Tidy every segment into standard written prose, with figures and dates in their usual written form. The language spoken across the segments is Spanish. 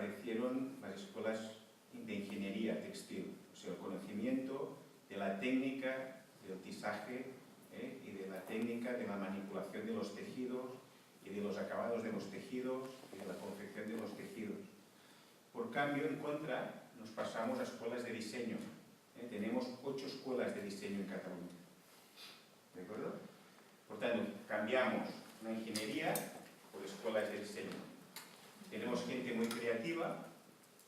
aparecieron las escuelas de ingeniería textil, o sea, el conocimiento de la técnica del tisaje y de la técnica de la manipulación de los tejidos y de los acabados de los tejidos y de la confección de los tejidos. Por cambio, en contra, nos pasamos a escuelas de diseño. Tenemos 8 escuelas de diseño en Cataluña. ¿De acuerdo? Por tanto, cambiamos una ingeniería por escuelas de diseño. Tenemos gente muy creativa,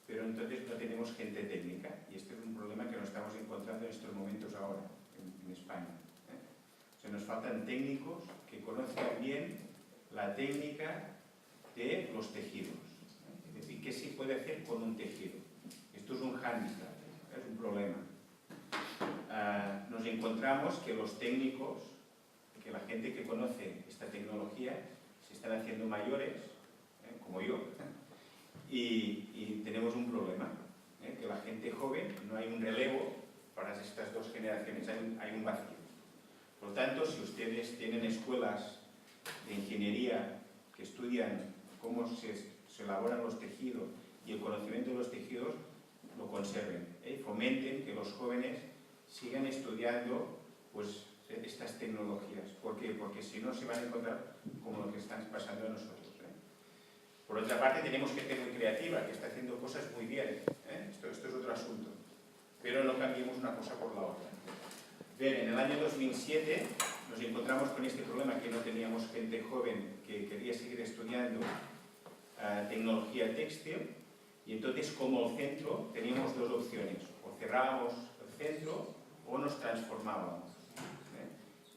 pero entonces no tenemos gente técnica. Y este es un problema que nos estamos encontrando en estos momentos ahora, en España. O sea, nos faltan técnicos que conozcan bien la técnica de los tejidos. Es decir, qué se puede hacer con un tejido. Esto es un hándicap, es un problema. Nos encontramos que los técnicos, que la gente que conoce esta tecnología, se están haciendo mayores, como yo, y tenemos un problema, que la gente joven, no hay un relevo para estas dos generaciones, hay un vacío. Por lo tanto, si ustedes tienen escuelas de ingeniería que estudian cómo se elaboran los tejidos y el conocimiento de los tejidos, lo conserven, fomenten que los jóvenes sigan estudiando pues, estas tecnologías. ¿Por qué? Porque si no se van a encontrar como lo que están pasando a nosotros. Por otra parte, tenemos gente muy creativa que está haciendo cosas muy bien. Esto es otro asunto. Pero no cambiemos una cosa por la otra. Bien, en el año 2007 nos encontramos con este problema que no teníamos gente joven que quería seguir estudiando tecnología textil, y entonces como centro teníamos dos opciones: o cerrábamos el centro o nos transformábamos.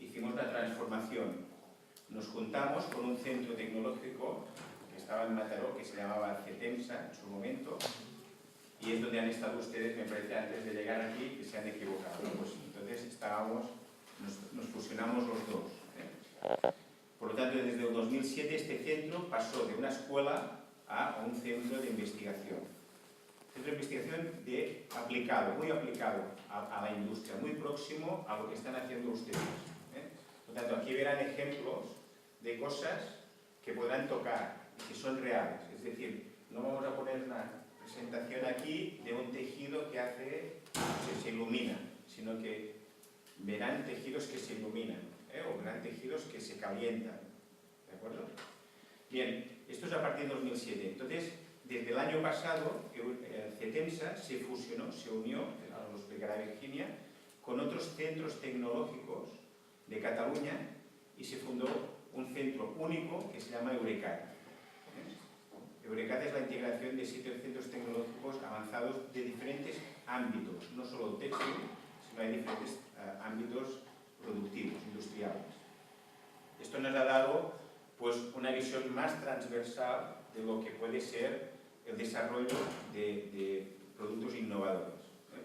Hicimos la transformación, nos juntamos con un centro tecnológico que estaba en Mataró, que se llamaba CETEMSA en su momento, y es donde han estado ustedes, me parece, antes de llegar aquí, que se han equivocado. Pues entonces nos fusionamos los dos. Por lo tanto, desde el 2007 este centro pasó de una escuela a un centro de investigación. Centro de investigación muy aplicado a la industria, muy próximo a lo que están haciendo ustedes. Por lo tanto, aquí verán ejemplos de cosas que podrán tocar y que son reales. Es decir, no vamos a poner una presentación aquí de un tejido que se ilumina, sino que verán tejidos que se iluminan, o verán tejidos que se calientan. ¿De acuerdo? Bien, esto es a partir de 2007. Entonces, desde el año pasado, CETEMSA se fusionó, se unió, ahora lo explicará Virginia, con otros centros tecnológicos de Cataluña y se fundó un centro único que se llama Eurecat. Eurecat es la integración de 7 centros tecnológicos avanzados de diferentes ámbitos, no solo textil, sino hay diferentes ámbitos productivos, industriales. Esto nos ha dado pues, una visión más transversal de lo que puede ser el desarrollo de productos innovadores.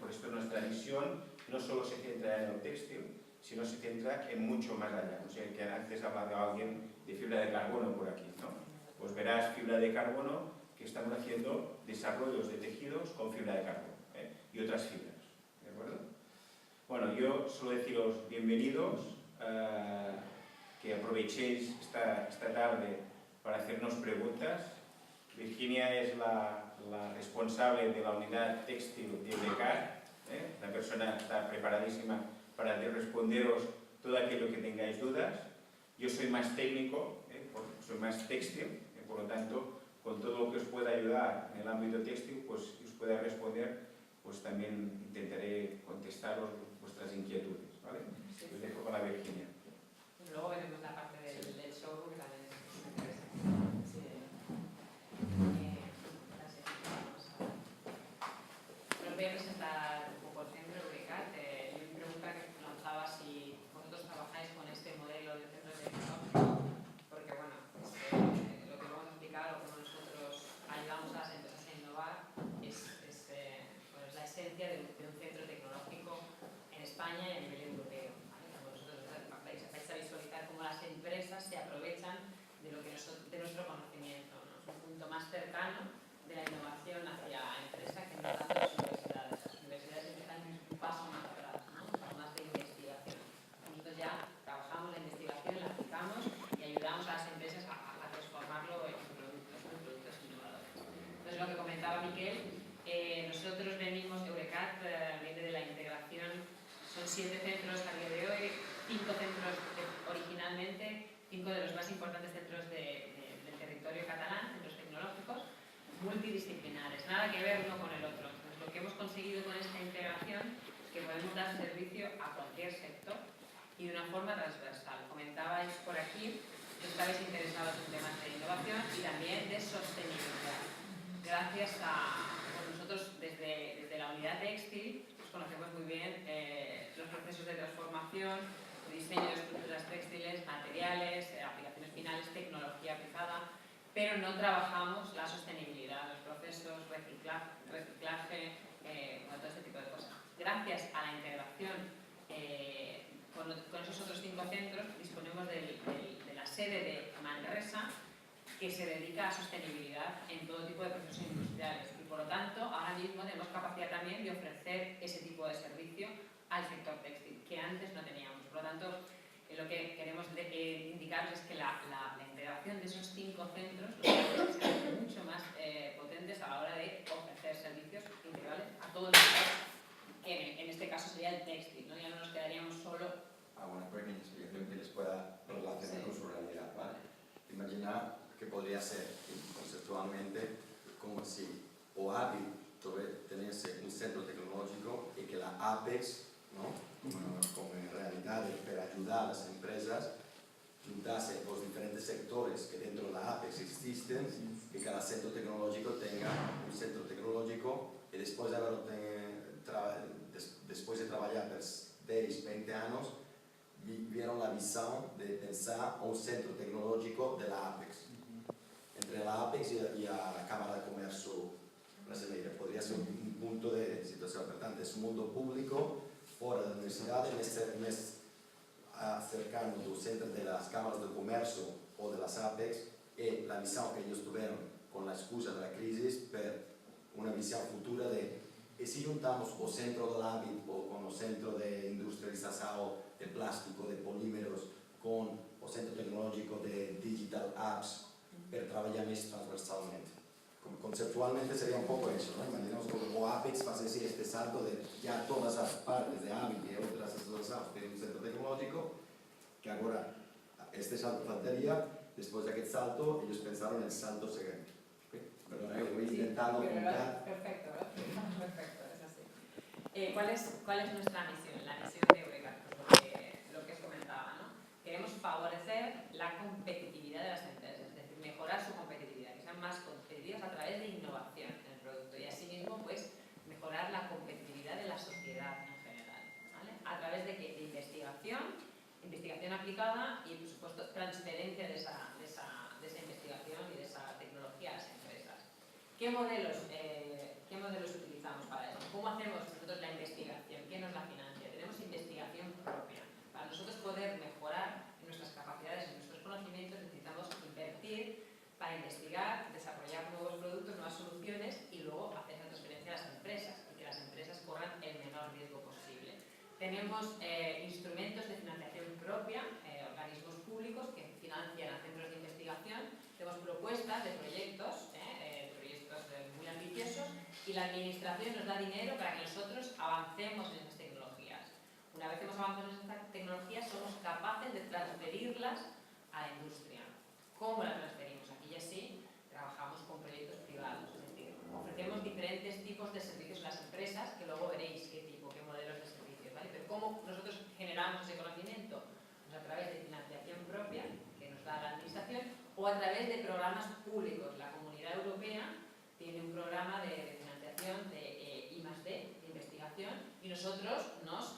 Por esto nuestra visión no solo se centra en el textil, sino se centra en mucho más allá. O sea, que antes ha hablado alguien de fibra de carbono por aquí, ¿no? Pues verás fibra de carbono que estamos haciendo desarrollos de tejidos con fibra de carbono y otras fibras. ¿De acuerdo? Bueno, yo suelo deciros bienvenidos, que aprovechéis esta tarde para hacernos preguntas. Virginia es la responsable de la unidad textil de Eurecat. La persona está preparadísima para responderos todo aquello que tengáis dudas. Yo soy más técnico, soy más textil, por lo tanto, con todo lo que os pueda ayudar en el ámbito textil, pues os pueda responder, pues también intentaré contestaros vuestras inquietudes, ¿vale? Sí. Os dejo con la Virginia. Luego veremos la parte del showroom, que también es interesante. Sí. Gracias. Os voy a presentar un poco el centro Eurecat. Yo mi pregunta que lanzaba si vosotros trabajáis con este modelo de centro tecnológico, porque bueno, lo que vamos a explicar, o cómo nosotros ayudamos a las empresas a innovar, es la esencia de un centro tecnológico en España y a nivel europeo. ¿Vale? Como vosotros trabajáis importantes centros del territorio catalán, centros tecnológicos, multidisciplinares, nada que ver uno con el otro. Entonces, lo que hemos conseguido con esta integración es que podemos dar servicio a cualquier sector y de una forma transversal. Comentabais por aquí que estabais interesados en temas de innovación y también de sostenibilidad. Gracias a nosotros desde la unidad textil pues conocemos muy bien los procesos de transformación, de diseño de estructuras textiles, materiales, aplicaciones finales, tecnología aplicada, pero no trabajamos la sostenibilidad, los procesos, reciclaje, todo este tipo de cosas. Gracias a la integración con esos otros 5 centros, disponemos de la sede de Manresa, que se dedica a sostenibilidad en todo tipo de procesos industriales y por lo tanto ahora mismo tenemos capacidad también de ofrecer ese tipo de servicio al sector textil que antes no teníamos. Por lo tanto, lo que queremos indicaros es que la integración de esos 5 centros los hace que sean mucho más potentes a la hora de ofrecer servicios integrales a todo el sector, que en este caso sería el textil, ¿no? Ya no nos quedaríamos solo a una pequeña explicación que les pueda relacionar con su realidad, ¿vale? Imagina que podría ser conceptualmente como si OABI tenesse un centro tecnológico y que la Apex, ¿no? como en realidad para ayudar a las empresas, juntase los diferentes sectores que dentro de la Apex existen y que cada centro tecnológico tenga un centro tecnológico y después de trabajar por 10, 20 años vieron la visión de pensar un centro tecnológico de la Apex. Entre la Apex y la Cámara de Comercio brasileña. Podría ser un punto de situación importante. Es un mundo público, fuera de la universidad, acercando los centros de las cámaras de comercio o de las Apex y la visión que ellos tuvieron con la excusa de la crisis, pero una visión futura de y si juntamos o centro del ámbito con el centro de industrialización de plástico, de polímeros, con el centro tecnológico de digital apps, para trabajar más transversalmente. Conceptualmente sería un poco eso, ¿no? Imaginemos como Apex hace este salto de ya todas las partes de AVI y otras asociaciones de un centro tecnológico, que ahora este salto faltaría, después de aquel salto ellos pensaron en el salto siguiente. Pero voy intentando contar. Perfecto, perfecto, es así. ¿Cuál es nuestra misión? La misión de Eureka, lo que os comentaba, ¿no? Queremos favorecer la competitividad de las empresas, es decir, mejorar su competitividad, que sean más competitivas a través de innovación en el producto y asimismo pues mejorar la competitividad de la sociedad en general, ¿vale? A través de investigación aplicada y por supuesto transferencia de esa investigación y de esa tecnología a las empresas. ¿Qué modelos utilizamos para eso? ¿Cómo hacemos nosotros la investigación? ¿Quién nos la financia? Tenemos investigación propia. Para nosotros poder mejorar nuestras capacidades y nuestros conocimientos necesitamos invertir para investigar, desarrollar nuevos productos, nuevas soluciones y luego hacer la transferencia a las empresas y que las empresas corran el menor riesgo posible. Tenemos instrumentos de financiación propia, organismos públicos que financian a centros de investigación. Tenemos propuestas de proyectos muy ambiciosos y la administración nos da dinero para que nosotros avancemos en esas tecnologías. Una vez que hemos avanzado en esas tecnologías somos capaces de transferirlas a la industria. ¿Cómo la transferimos? Aquí ya sí trabajamos con proyectos privados, es decir, ofrecemos diferentes tipos de servicios a las empresas que luego veréis qué modelos de servicios, ¿vale? Pero ¿cómo nosotros generamos ese conocimiento? Pues a través de financiación propia que nos da la administración o a través de programas públicos. La Comunidad Europea tiene un programa de financiación de I+D, de investigación, y nosotros nos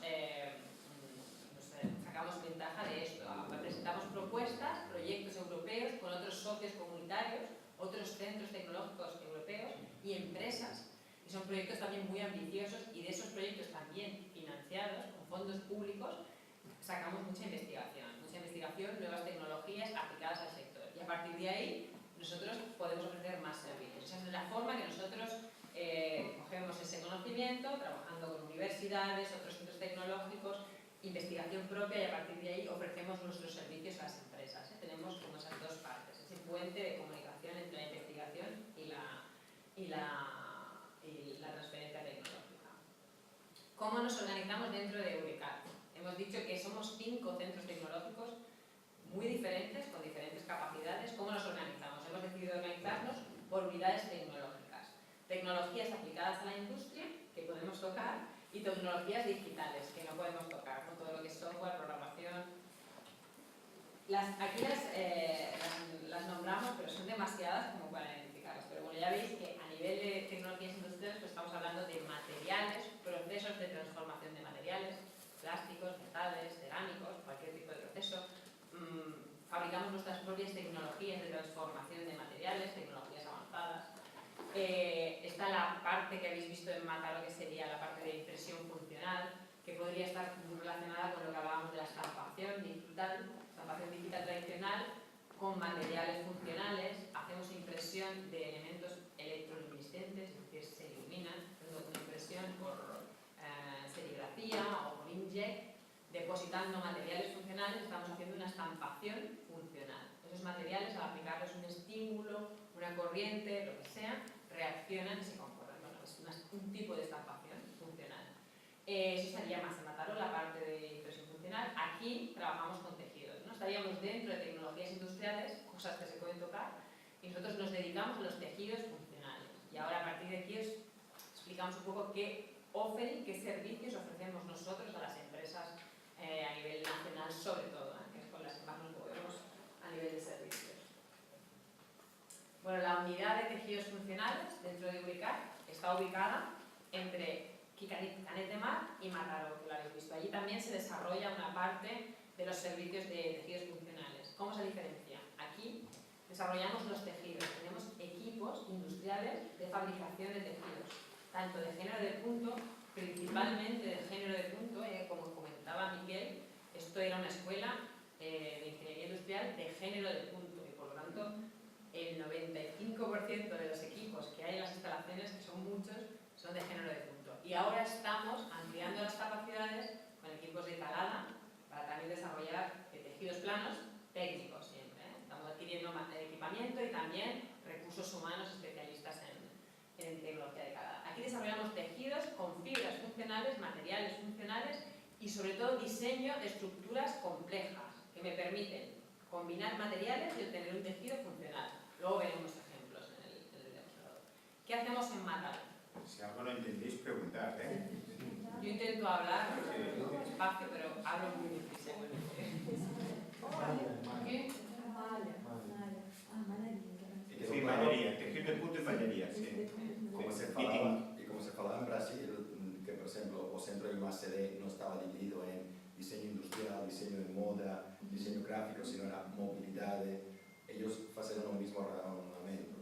sacamos ventaja de esto. Presentamos propuestas, proyectos europeos con otros socios comunitarios, otros centros tecnológicos europeos y empresas. Y son proyectos también muy ambiciosos y de esos proyectos también financiados con fondos públicos sacamos mucha investigación, nuevas tecnologías aplicadas al sector. Y a partir de ahí nosotros podemos ofrecer más servicios. Esa es la forma que nosotros cogemos ese conocimiento, trabajando con universidades, otros centros tecnológicos, investigación propia y a partir de ahí ofrecemos nuestros servicios a las empresas. Tenemos como esas dos partes, ese puente de comunicación entre la investigación y la transferencia tecnológica. ¿Cómo nos organizamos dentro de Eurecat? Hemos dicho que somos 5 centros tecnológicos muy diferentes, con diferentes capacidades tecnologías aplicadas a la industria, que podemos tocar, y tecnologías digitales, que no podemos tocar, ¿no? Todo lo que es software, programación. Aquí las nombramos, pero son demasiadas como para identificarlas. Pero bueno, ya veis que a nivel de tecnologías industriales pues estamos hablando de materiales, procesos de transformación de materiales, plásticos, metales, cerámicos, cualquier tipo de proceso. Fabricamos nuestras propias tecnologías de transformación de materiales, tecnologías avanzadas. Está la parte que habéis visto en Mataró, que sería la parte de impresión funcional, que podría estar relacionada con lo que hablábamos de la estampación digital tradicional, con materiales funcionales. Hacemos impresión de elementos electroluminiscentes, es decir, se iluminan, una impresión por serigrafía o por inkjet, depositando materiales funcionales. Estamos haciendo una estampación funcional. Esos materiales, al aplicarles un estímulo, una corriente, lo que sea, reaccionan y se comportan. Bueno, es un tipo de estampación funcional. Eso estaría más en Mataró, la parte de impresión funcional. Aquí trabajamos con tejidos, ¿no? Estaríamos dentro de tecnologías industriales, cosas que se pueden tocar, y nosotros nos dedicamos a los tejidos funcionales. Y ahora, a partir de aquí, os explicamos un poco qué servicios ofrecemos nosotros a las empresas a nivel nacional, sobre todo, que es con las que más nos movemos a nivel de servicios. Bueno, la unidad de tejidos funcionales dentro de Ubicat está ubicada entre Canet de Mar y Mataró, que lo habéis visto. Allí también se desarrolla una parte de los servicios de tejidos funcionales. ¿Cómo se diferencia? Aquí desarrollamos los tejidos, tenemos equipos industriales de fabricación de tejidos, tanto de género de punto, principalmente de género de punto, como comentaba Miquel, esto era una escuela de ingeniería industrial de género de punto, y por lo tanto el 95% de los equipos que hay en las instalaciones, que son muchos, son de género de punto. Y ahora estamos ampliando las capacidades con equipos de calada para también desarrollar tejidos planos técnicos siempre. Estamos adquiriendo equipamiento y también recursos humanos especialistas en tecnología de calada. Aquí desarrollamos tejidos con fibras funcionales, materiales funcionales y sobre todo diseño de estructuras complejas que me permiten combinar materiales y obtener un tejido funcional. Luego veremos ejemplos en el demostrador. ¿Qué hacemos en Mataró? Si algo no entendéis, preguntad, ¿eh? Yo intento hablar despacio, pero hablo muy difícil. ¿Qué? Sí, mallería, tejido de punto y mallería, sí. Como se falaba en Brasil, que por ejemplo o centro de I+D no estaba dividido en diseño industrial, diseño de moda, diseño gráfico, sino era movilidad. Ellos hacen lo mismo razonamiento,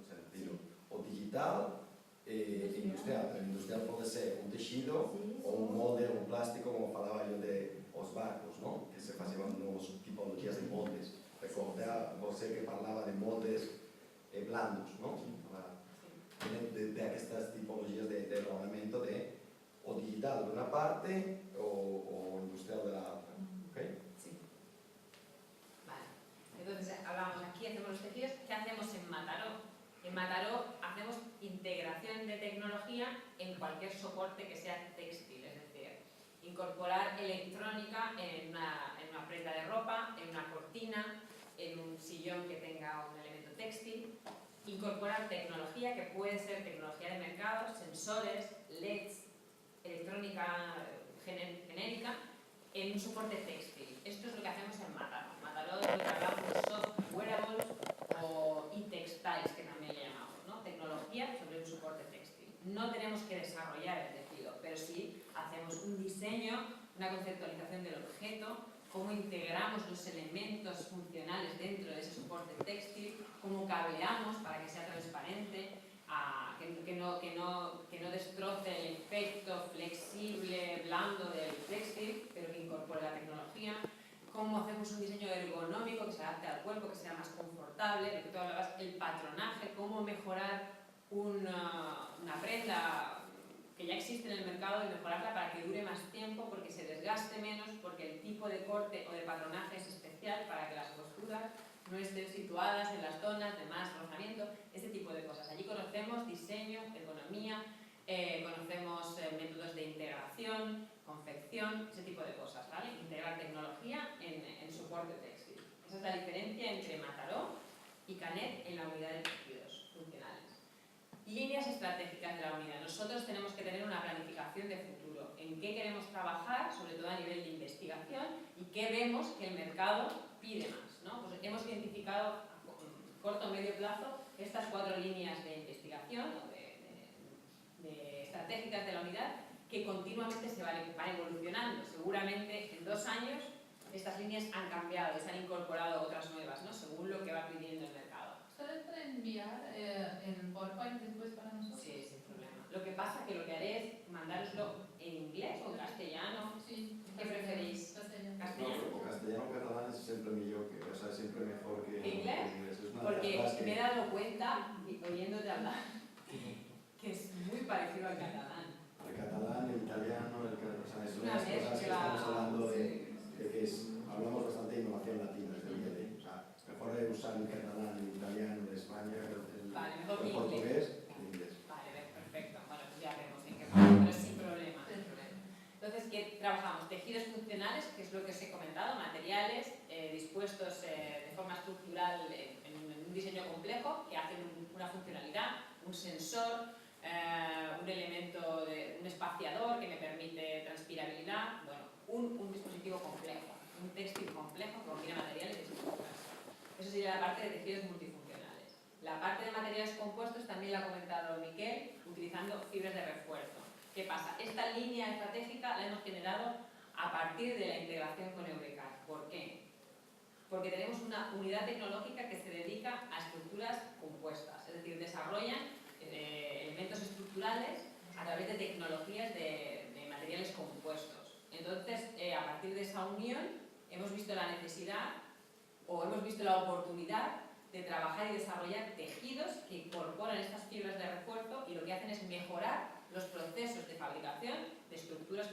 o digital e industrial. El industrial puede ser un tejido o un molde o un plástico, como falaba yo de los barcos, ¿no? Que se hacían nuevas tipologías de moldes. Recordé você que parlava de moldes blandos, ¿no? De estas tipologías de ordenamiento de o digital de una parte o industrial de la otra. ¿Okay? Sí. Vale. Entonces, hablamos aquí, hacemos los tejidos. ¿Qué hacemos en Mataró? En Mataró hacemos integración de tecnología en cualquier soporte que sea textil, es decir, incorporar electrónica en una prenda de ropa, en una cortina, en un sillón que tenga un elemento textil, incorporar tecnología que puede ser tecnología de mercado, sensores, LEDs, electrónica genérica, en un soporte textil. Esto es lo que hacemos en Mataró. Mataró es lo que hablamos de soft wearables o e-textiles, que también le llamamos, ¿no? Tecnología sobre un soporte textil. No tenemos que desarrollar el tejido, pero sí hacemos un diseño, una conceptualización del objeto, cómo integramos los elementos funcionales dentro de ese soporte textil, cómo cableamos para que sea transparente, que no destroce el efecto flexible, blando del textil, pero que incorpore la tecnología, cómo hacemos un diseño ergonómico que se adapte al cuerpo, que sea más confortable, de que tú hablabas, el patronaje, cómo mejorar una prenda que ya existe en el mercado y mejorarla para que dure más tiempo, porque se desgaste menos, porque el tipo de corte o de patronaje es especial para que las costuras no estén situadas en las zonas de más rozamiento, este tipo de cosas. Allí conocemos diseño, ergonomía, conocemos métodos de integración, confección, ese tipo de cosas, ¿vale? Integrar tecnología en soporte textil. Esa es la diferencia entre Mataró y Canet en la unidad de tejidos funcionales. Líneas estratégicas de la unidad. Nosotros tenemos que tener una planificación de futuro, en qué queremos trabajar, sobre todo a nivel de investigación, y qué vemos que el mercado pide más, ¿no? Pues hemos identificado a corto o medio plazo estas 4 líneas de investigación o de estratégicas de la unidad que continuamente se van evolucionando. Seguramente en 2 años estas líneas han cambiado y se han incorporado otras nuevas, ¿no? Según lo que va pidiendo el mercado. ¿Ustedes pueden enviar el PowerPoint después para nosotros? Sí, sin problema. Lo que pasa que lo que haré es mandároslo en inglés o castellano. Sí. ¿Qué preferís? Castellano. Castellano. O castellano o catalán es siempre siempre mejor que ¿Inglés? Es una Porque de las cosas me he dado cuenta, oyéndote hablar, que es muy parecido al catalán. el catalán, el italiano, es Una unas cosas que mezcla. estamos hablando de Sí. que hablamos bastante de innovación latina, es del IED. O sea, mejor de usar el catalán, el italiano, el español, Vale, mejor que el portugués que el inglés. Vale, perfecto. Bueno, pues ya vemos en qué forma, pero sin problema, sin problema. Entonces, ¿qué trabajamos? Tejidos funcionales, que es lo que os he comentado, materiales dispuestos de forma estructural en un diseño complejo que hacen una funcionalidad, un sensor, un elemento, un espaciador que me permite transpirabilidad, bueno, un dispositivo complejo, un textil complejo que combina materiales y estructuras. Eso sería la parte de tejidos multifuncionales. La parte de materiales compuestos también la ha comentado Miquel, utilizando fibras de refuerzo. ¿Qué pasa? Esta línea estratégica la hemos generado a partir de la integración con Eurecat. ¿Por qué? Porque tenemos una unidad tecnológica que se dedica a estructuras compuestas, es decir, desarrollan elementos estructurales a través de tecnologías de materiales compuestos. Entonces, a partir de esa unión, hemos visto la necesidad o hemos visto la oportunidad de trabajar y desarrollar tejidos que incorporan estas fibras de refuerzo y lo que hacen es mejorar los procesos de fabricación de estructuras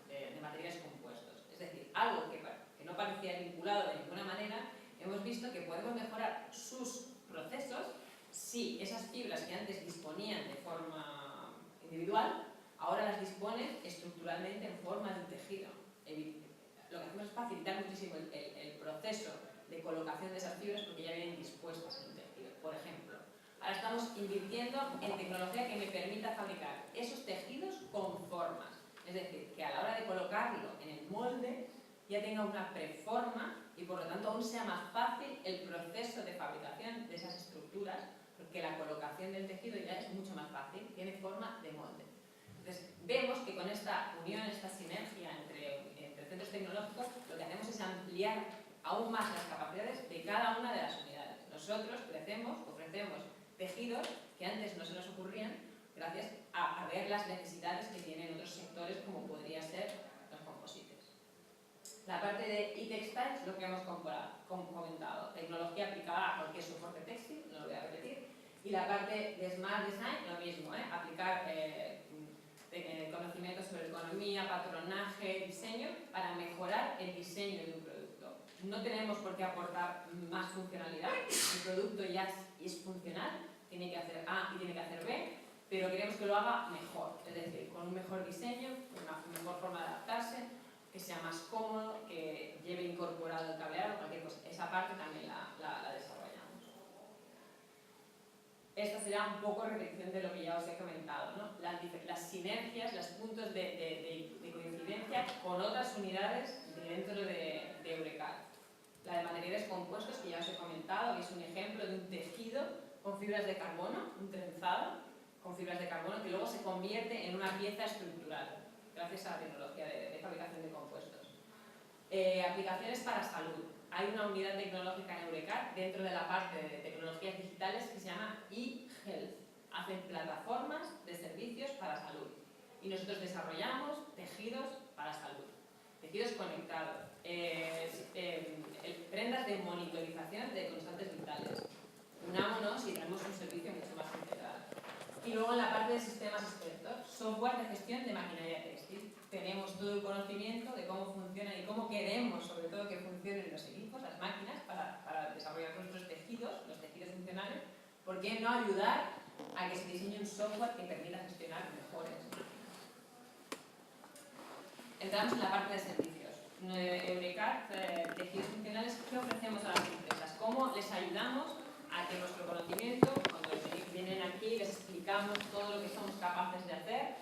de materiales compuestos. Es decir, algo que no parecía vinculado de ninguna manera, hemos visto que podemos mejorar sus procesos si esas fibras que antes disponían de forma individual, ahora las disponen estructuralmente en forma de un tejido. Lo que hacemos es facilitar muchísimo el proceso de colocación de esas fibras porque ya vienen dispuestas en un tejido. Por ejemplo, ahora estamos invirtiendo en tecnología que me permita fabricar esos tejidos con formas. Es decir, que a la hora de colocarlo en el molde ya tenga una preforma y por lo tanto aún sea más fácil el proceso de fabricación de esas estructuras porque la colocación del tejido ya es mucho más fácil, tiene forma de molde. Entonces, vemos que con esta unión, esta sinergia entre centros tecnológicos, lo que hacemos es ampliar aún más las capacidades de cada una de las unidades. Nosotros ofrecemos tejidos que antes no se nos ocurrían gracias a ver las necesidades que tienen otros sectores como podría ser los composites. La parte de e-textiles, lo que hemos comentado, tecnología aplicada a cualquier soporte textil, no lo voy a repetir, y la parte de Smart Design, lo mismo, aplicar conocimientos sobre economía, patronaje, diseño, para mejorar el diseño de un producto. No tenemos por qué aportar más funcionalidad, el producto ya es funcional, tiene que hacer A y tiene que hacer B, pero queremos que lo haga mejor, es decir, con un mejor diseño, con una mejor forma de adaptarse, que sea más cómodo, que lleve incorporado el cableado o cualquier cosa. Esa parte también la desarrollamos. Esta será un poco repetición de lo que ya os he comentado, ¿no? Las sinergias, los puntos de coincidencia con otras unidades dentro de Eurecat. La de materiales compuestos, que ya os he comentado, que es un ejemplo de un tejido con fibras de carbono, un trenzado con fibras de carbono que luego se convierte en una pieza estructural gracias a la tecnología de fabricación de compuestos. Aplicaciones para salud. Hay una unidad tecnológica en Eurecat dentro de la parte de tecnologías digitales que se llama eHealth. Hacen plataformas de servicios para salud. Y nosotros desarrollamos tejidos para salud. Tejidos conectados. Prendas de monitorización de constantes vitales. Unámonos y tenemos un servicio mucho más integral. Y luego en la parte de sistemas expertos, software de gestión de maquinaria textil. Tenemos todo el conocimiento de cómo funciona y cómo queremos, sobre todo, que funcionen los equipos, las máquinas, para desarrollar nuestros tejidos, los tejidos funcionales. ¿Por qué no ayudar a que se diseñe un software que permita gestionar mejor esas máquinas? Entramos en la parte de servicios. Eurecat, tejidos funcionales, ¿qué ofrecemos a las empresas? ¿Cómo les ayudamos a que nuestro conocimiento, cuando vienen aquí, les explicamos todo lo que somos capaces de hacer,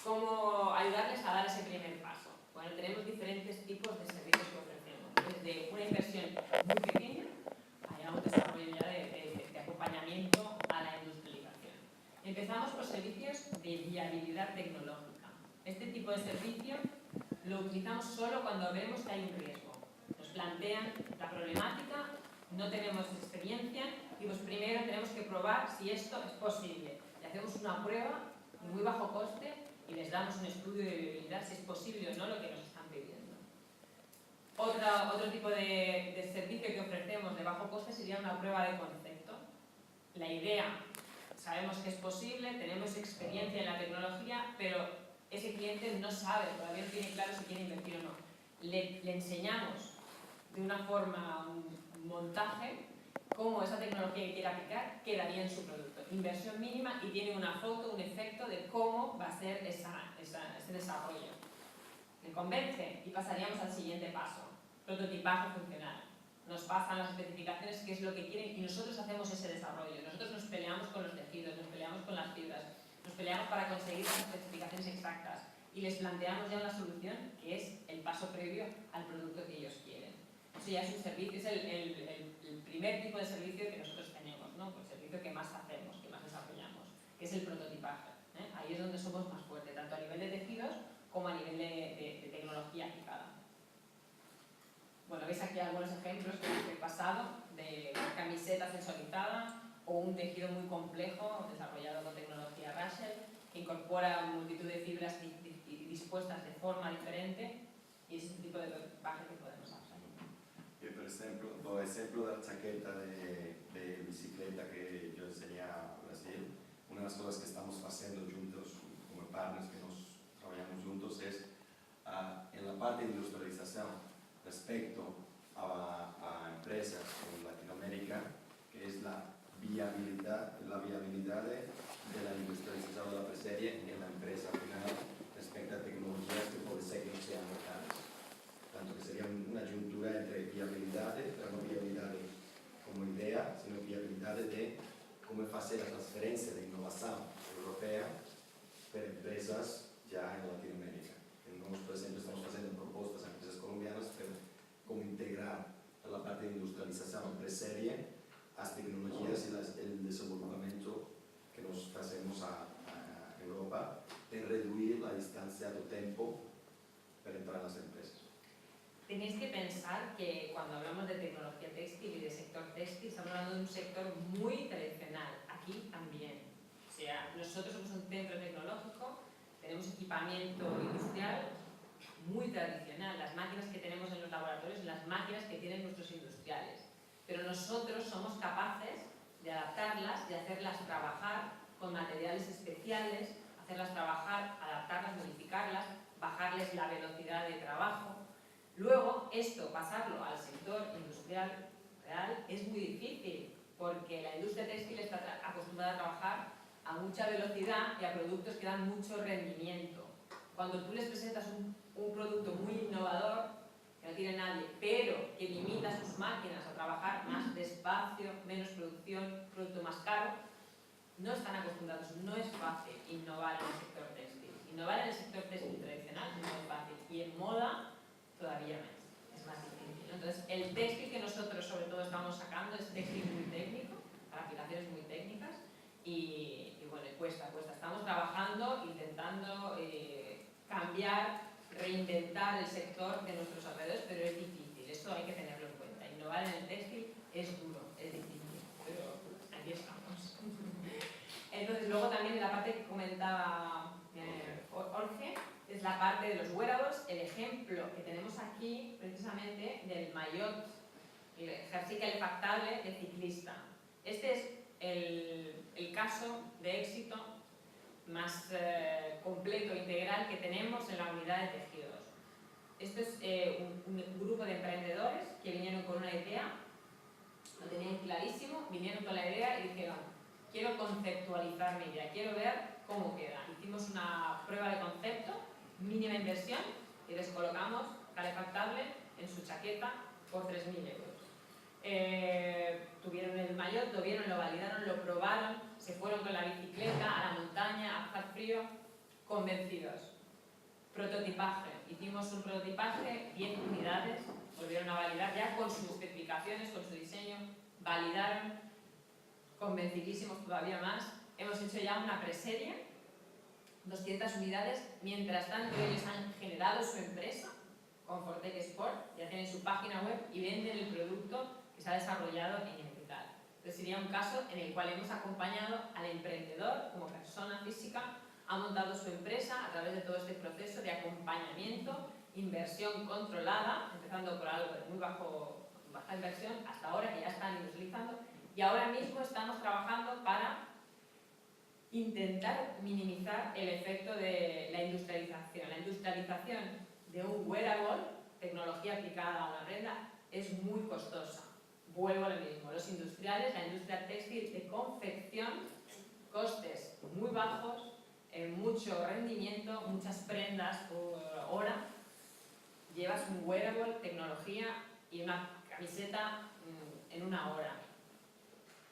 cómo ayudarles a dar ese primer paso. Bueno, tenemos diferentes tipos de servicios que ofrecemos, desde una inversión muy pequeña a un desarrollo ya de acompañamiento a la industrialización. Empezamos por servicios de viabilidad tecnológica. Este tipo de servicio lo utilizamos solo cuando vemos que hay un riesgo. Nos plantean la problemática, no tenemos experiencia y pues primero tenemos que probar si esto es posible. Y hacemos una prueba de muy bajo coste y les damos un estudio de viabilidad si es posible o no lo que nos están pidiendo. Otro tipo de servicio que ofrecemos de bajo coste sería una prueba de concepto. La idea, sabemos que es posible, tenemos experiencia en la tecnología, pero ese cliente no sabe, todavía no tiene claro si quiere invertir o no. Le enseñamos de una forma, un montaje, cómo esa tecnología que quiere aplicar quedaría en su producto. Inversión mínima y tiene una foto, un efecto de cómo va a ser ese desarrollo. Le convence y pasaríamos al siguiente paso, prototipaje funcional. Nos pasan las especificaciones, qué es lo que quieren y nosotros hacemos ese desarrollo. Nosotros nos peleamos con los tejidos, nos peleamos con las fibras, nos peleamos para conseguir las especificaciones exactas y les planteamos ya una solución que es el paso previo al producto que ellos quieren. Eso ya es un servicio, es el primer tipo de servicio que nosotros tenemos, ¿no? El servicio que más hacemos, que más desarrollamos, que es el prototipaje. Ahí es donde somos más fuertes, tanto a nivel de tejidos como a nivel de tecnología aplicada. Bueno, veis aquí algunos ejemplos que he pasado de una camiseta sensorizada o un tejido muy complejo desarrollado con tecnología Russell que incorpora multitud de fibras dispuestas de forma diferente y es un tipo de prototipaje que podemos hacer. Yo, por ejemplo, el ejemplo de la chaqueta de bicicleta que yo enseñé a Brasil, una de las cosas que estamos haciendo juntos como partners que nos trabajamos juntos es en la parte de industrialización respecto a empresas en Latinoamérica, que es la viabilidad de la industrialización de la preserie en la empresa final respecto a tecnologías que puede ser que no sean locales. Tanto que sería una juntura entre viabilidad, pero no viabilidad como idea, sino viabilidad de cómo hacer la transferencia de innovación europea para empresas ya en Latinoamérica. Nosotros, por ejemplo, estamos haciendo propuestas a empresas colombianas, pero cómo integrar la parte de industrialización preserie, las tecnologías y el desenvolvimiento que nos hacemos a Europa en reducir la distancia de tiempo para entrar en las empresas. Tenéis que pensar que cuando hablamos de tecnología textil y de sector textil, estamos hablando de un sector muy tradicional, aquí también. O sea, nosotros somos un centro tecnológico, tenemos equipamiento industrial muy tradicional, las máquinas que tenemos en los laboratorios son las máquinas que tienen nuestros industriales. Pero nosotros somos capaces de adaptarlas, de hacerlas trabajar con materiales especiales, hacerlas trabajar, adaptarlas, modificarlas, bajarles la velocidad de trabajo. Luego, esto, pasarlo al sector industrial real, es muy difícil, porque la industria textil está acostumbrada a trabajar a mucha velocidad y a productos que dan mucho rendimiento. Cuando tú les presentas un producto muy innovador, que no tiene nadie, pero que limita sus máquinas a trabajar más despacio, menos producción, producto más caro, no están acostumbrados, no es fácil innovar en el sector textil. Innovar en el sector textil tradicional no es fácil y en moda todavía menos, es más difícil. Entonces, el textil que nosotros sobre todo estamos sacando es textil muy técnico, para aplicaciones muy técnicas y bueno, cuesta. Estamos trabajando, intentando cambiar, reinventar el sector de nuestros alrededores, pero es difícil, esto hay que tenerlo en cuenta. Innovar en el textil es duro, es difícil, pero aquí estamos. Entonces, luego también la parte que comentaba Jorge, es la parte de los wearables, el ejemplo que tenemos aquí precisamente del maillot, el jersey calefactable de ciclista. Este es el caso de éxito más completo, integral que tenemos en la unidad de tejidos. Esto es un grupo de emprendedores que vinieron con una idea, lo tenían clarísimo, vinieron con la idea y dijeron: quiero conceptualizar mi idea, quiero ver cómo queda. Hicimos una prueba de concepto, mínima inversión, y les colocamos calefactable en su chaqueta por 3.000 euros. Tuvieron el maillot, lo vieron, lo validaron, lo probaron, se fueron con la bicicleta a la montaña, a pasar frío, convencidos. Prototipaje. Hicimos un prototipaje, 10 unidades, volvieron a validar ya con sus especificaciones, con su diseño, validaron, convencidísimos todavía más. Hemos hecho ya una preserie, 200 unidades, mientras tanto ellos han generado su empresa, Confortec Sport, ya tienen su página web y venden el producto que se ha desarrollado en Invital. Entonces sería un caso en el cual hemos acompañado al emprendedor como persona física, ha montado su empresa a través de todo este proceso de acompañamiento, inversión controlada, empezando por algo de muy baja inversión, hasta ahora que ya están industrializando, y ahora mismo estamos trabajando para intentar minimizar el efecto de la industrialización. La industrialización de un wearable, tecnología aplicada a una prenda, es muy costosa. Vuelvo a lo mismo, los industriales, la industria textil de confección, costes muy bajos, mucho rendimiento, muchas prendas por hora, llevas un wearable, tecnología y una camiseta en una hora.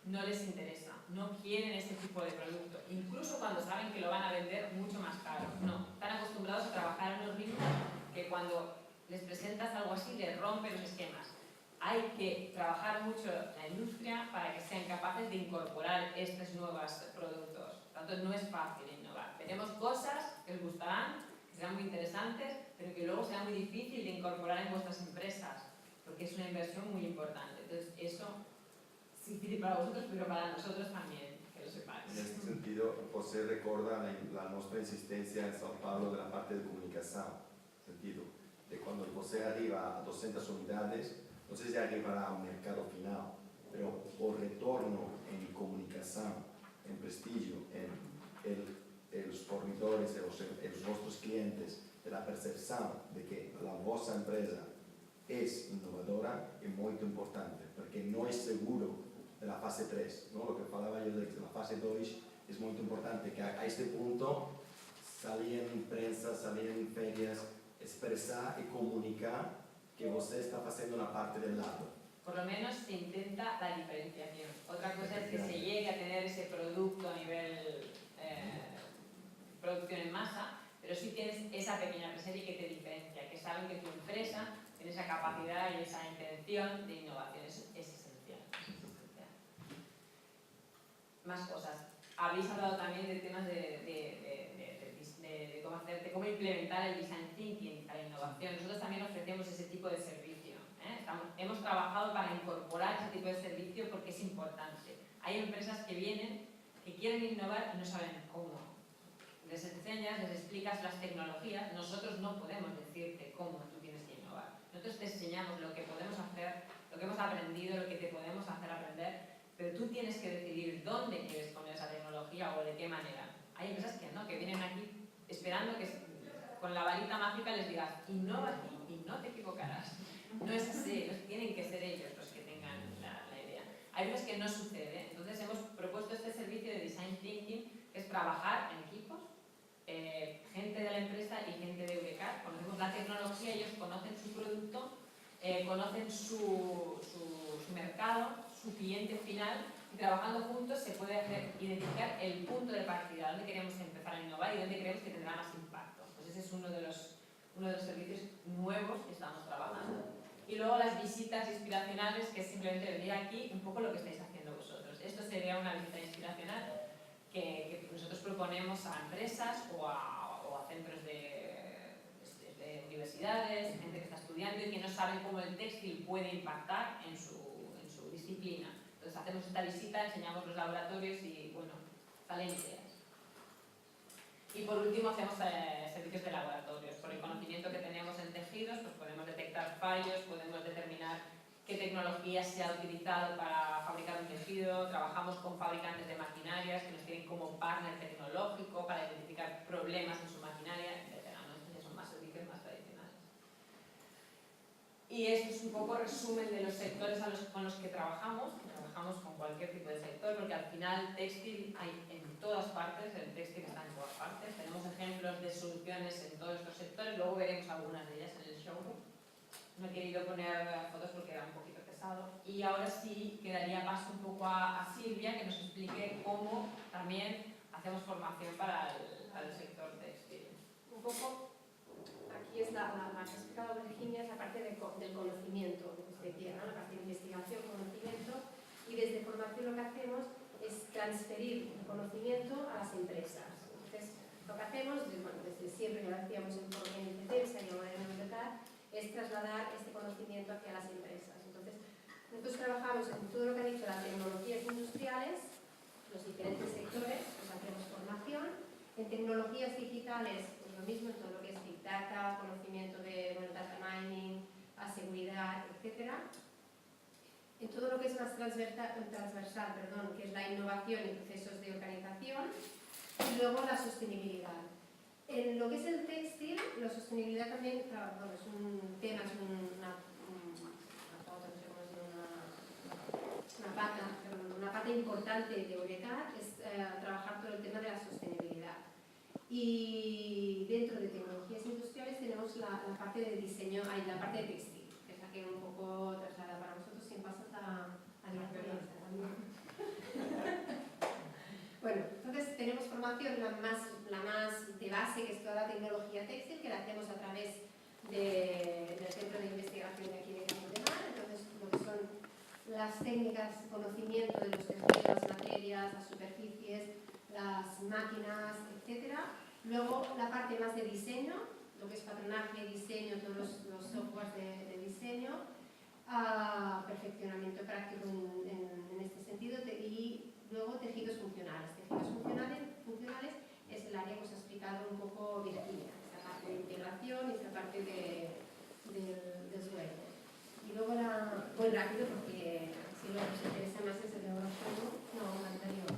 No les interesa, no quieren ese tipo de producto, incluso cuando saben que lo van a vender mucho más caro. No, están acostumbrados a trabajar en unos ritmos que cuando les presentas algo así les rompen los esquemas. Hay que trabajar mucho la industria para que sean capaces de incorporar estos nuevos productos. Por tanto, no es fácil innovar. Tenemos cosas que os gustarán, que serán muy interesantes, pero que luego será muy difícil de incorporar en vuestras empresas, porque es una inversión muy importante. Entonces, eso sí sirve para vosotros, pero para nosotros también, que lo sepáis. En este sentido, José recuerda la nuestra insistencia en Sao Paulo de la parte de comunicación, sentido de cuando José arriba a 200 unidades, no sé si arribará a un mercado final, pero por retorno en comunicación, en prestigio, en los fornidores, en los vuestros clientes, de la percepción de que la vuestra empresa es innovadora, es muy importante, porque no es seguro de la fase 3, ¿no? Lo que falaba yo de la fase 2 es muy importante, que a este punto salir en prensa, salir en ferias, expresar y comunicar que usted está haciendo una parte del lado. Por lo menos se intenta la diferenciación. Otra cosa es que se llegue a tener ese producto a nivel producción en masa, pero sí tienes esa pequeña presencia que te diferencia, que saben que tu empresa tiene esa capacidad y esa intención de innovación. Es esencial. Más cosas. Habéis hablado también de temas de cómo implementar el design thinking a la innovación. Nosotros también ofrecemos ese tipo de servicio. Hemos trabajado para incorporar ese tipo de servicio porque es importante. Hay empresas que vienen, que quieren innovar y no saben cómo. Les enseñas, les explicas las tecnologías. Nosotros no podemos decirte cómo tú tienes que innovar. Nosotros te enseñamos lo que podemos hacer, lo que hemos aprendido, lo que te podemos hacer aprender, pero tú tienes que decidir dónde quieres poner esa tecnología o de qué manera. Hay empresas que no, que vienen aquí esperando que con la varita mágica les digas innova aquí y no te equivocarás. No es así, tienen que ser ellos los que tengan la idea. Hay veces que no sucede, entonces hemos propuesto este servicio de Design Thinking, que es trabajar en equipos, gente de la empresa y gente de Eurecat. Conocemos la tecnología, ellos conocen su producto, conocen su mercado, su cliente final, y trabajando juntos se puede identificar el punto de partida, dónde queremos empezar a innovar y dónde creemos que tendrá más impacto. Pues ese es uno de los servicios nuevos que estamos trabajando. Y luego las visitas inspiracionales, que es simplemente venir aquí un poco lo que estáis haciendo vosotros. Esto sería una visita inspiracional que nosotros proponemos a empresas o a centros de universidades, gente que está estudiando y que no saben cómo el textil puede impactar en su disciplina. Entonces hacemos esta visita, enseñamos los laboratorios y bueno, salen ideas. Y por último hacemos servicios de laboratorios. Por el conocimiento que tenemos en tejidos, pues podemos detectar fallos, podemos determinar qué tecnología se ha utilizado para fabricar un tejido. Trabajamos con fabricantes de maquinarias que nos tienen como partner tecnológico para identificar problemas en su maquinaria, etc. Estos son más servicios más tradicionales. Y esto es un poco resumen de los sectores con los que trabajamos. Trabajamos con cualquier tipo de sector, porque al final textil hay en todas partes, el textil está en todas partes. Tenemos ejemplos de soluciones en todos estos sectores, luego veremos algunas de ellas en el showroom. No he querido poner fotos porque era un poquito pesado. pasado. Y ahora sí quedaría paso un poco a Silvia, que nos explique cómo también hacemos formación para el sector textil. Un poco, aquí es la que ha explicado Virginia, es la parte del conocimiento, lo que usted decía, ¿no? La parte de investigación, conocimiento, y desde formación lo que hacemos es transferir el conocimiento a las empresas. Entonces, lo que hacemos, desde siempre, ya lo hacíamos en defensa y ahora en Eurecat, es trasladar este conocimiento hacia las empresas. Entonces, nosotros trabajamos en todo lo que ha dicho las tecnologías industriales, los diferentes sectores, pues hacemos formación. En tecnologías digitales, pues lo mismo, en todo lo que es Big Data, conocimiento de data mining, seguridad, etc. En todo lo que es más transversal, que es la innovación y procesos de organización, y luego la sostenibilidad. En lo que es el textil, la sostenibilidad también es un tema, es una pata importante de Eurecat, es trabajar todo el tema de la sostenibilidad. Y dentro de tecnologías industriales tenemos la parte de diseño, la parte de textil, que es la que un poco traslada para nosotros, sin pasar a la experiencia también. Bueno, entonces tenemos formación la más de base, que es toda la tecnología textil, que la hacemos a través del Centro de Investigación de aquí de Campo de Mar. Entonces, lo que son las técnicas, conocimiento de los textiles, las materias, las superficies, las máquinas, etc. Luego, la parte más de diseño, lo que es patronaje, diseño, todos los softwares de diseño, perfeccionamiento práctico en este sentido, y luego tejidos funcionales. Tejidos funcionales es el área que os ha explicado un poco Virginia, esta parte de integración y esta parte del suelo. Y luego voy rápido porque si lo que os interesa más es el neurojuego, no, el anterior.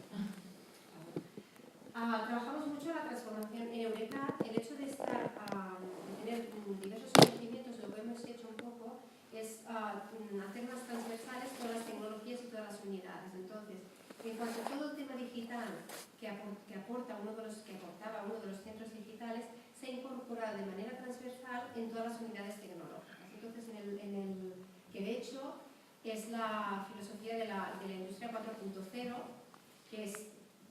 Trabajamos mucho la transformación en Eurecat. El hecho de tener diversos conocimientos, lo que hemos hecho un poco, es hacer más transversales todas las tecnologías y todas las unidades. Entonces, en cuanto a todo el tema digital que aportaba uno de los centros digitales, se ha incorporado de manera transversal en todas las unidades tecnológicas. Entonces, que de hecho es la filosofía de la industria 4.0, que es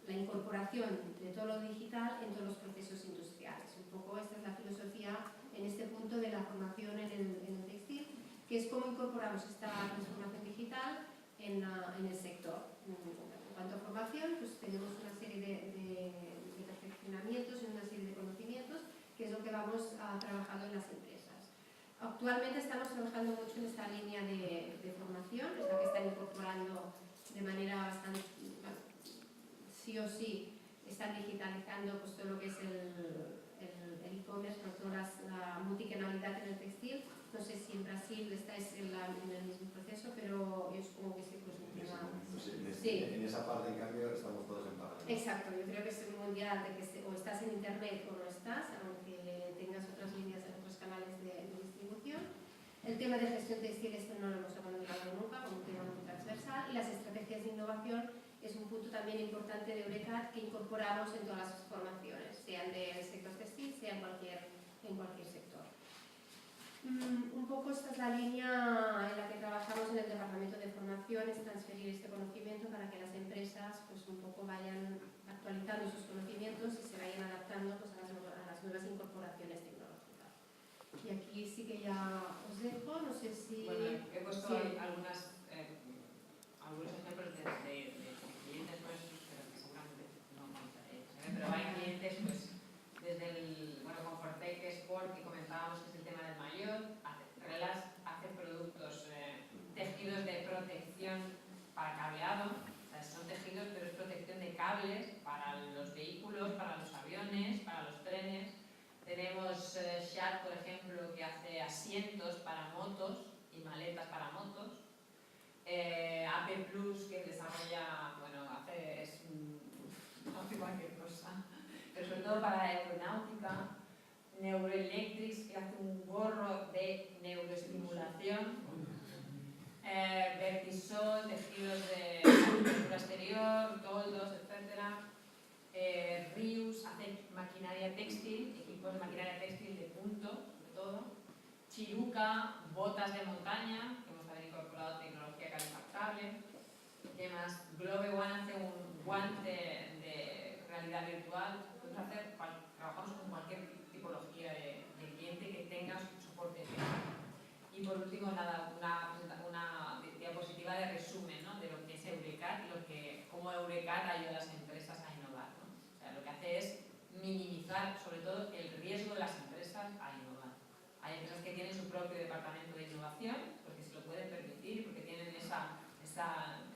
la incorporación de todo lo digital en todos los procesos industriales. Un poco esta es la filosofía en este punto de la formación en el textil, que es cómo incorporamos esta transformación digital en el sector. En cuanto a formación, pues tenemos una serie de perfeccionamientos y una serie de conocimientos, que es lo que vamos trabajando en las empresas. Actualmente estamos trabajando mucho en esta línea de formación, es la que están incorporando de manera bastante, sí o sí, están digitalizando pues, todo lo que es el e-commerce, toda la multicanalidad en el textil. No sé si en Brasil estáis en el mismo proceso, pero yo supongo que sí, pues un tema. Sí. En esa parte, en cambio, estamos todos en paralelo. Exacto, yo creo que es mundial, de que o estás en internet o no estás, aunque tengas otras líneas en otros canales de distribución. El tema de gestión textil, esto no lo hemos abandonado nunca, como un tema muy transversal, y las estrategias de innovación es un punto también importante de Eurecat que incorporamos en todas las formaciones, sean del sector textil, sea en cualquier sector. Un poco esta es la línea en la que trabajamos en el departamento de formación, es transferir este conocimiento para que las empresas pues, un poco vayan actualizando sus conocimientos y se vayan adaptando pues, a las nuevas incorporaciones tecnológicas. Y aquí sí que ya os dejo, no sé si... Bueno, he puesto sí. algunos ejemplos de clientes nuestros, pero que seguramente no contaré, pero hay clientes pues desde Confortec Sport, que comentábamos que es el tema del maillot, Relas hace productos, tejidos de protección para cableado, o sea, son tejidos pero es protección de cables para los vehículos, para los aviones, para los trenes. Tenemos Shat, por ejemplo, que hace asientos para motos y maletas para motos. AP Plus, que desarrolla, hace cualquier cosa, pero sobre todo para aeronáutica. Neuroelectrics, que hace un gorro de neuroestimulación. Vertisol, tejidos de textura exterior, toldos, etc. Rius hace maquinaria textil, equipos de maquinaria textil de punto, sobre todo. Chiruca, botas de montaña, que hemos también incorporado tecnología estable. ¿Qué más? Globe One hace un guante de realidad virtual. Trabajamos con cualquier tipología de cliente que tenga soporte virtual. Y por último, nada, una diapositiva de resumen, ¿no?, de lo que es Eurecat y cómo Eurecat ayuda a las empresas a innovar, ¿no? O sea, lo que hace es minimizar, sobre todo, el riesgo de las empresas a innovar. Hay empresas que tienen su propio departamento de innovación, porque se lo pueden permitir, porque tienen esa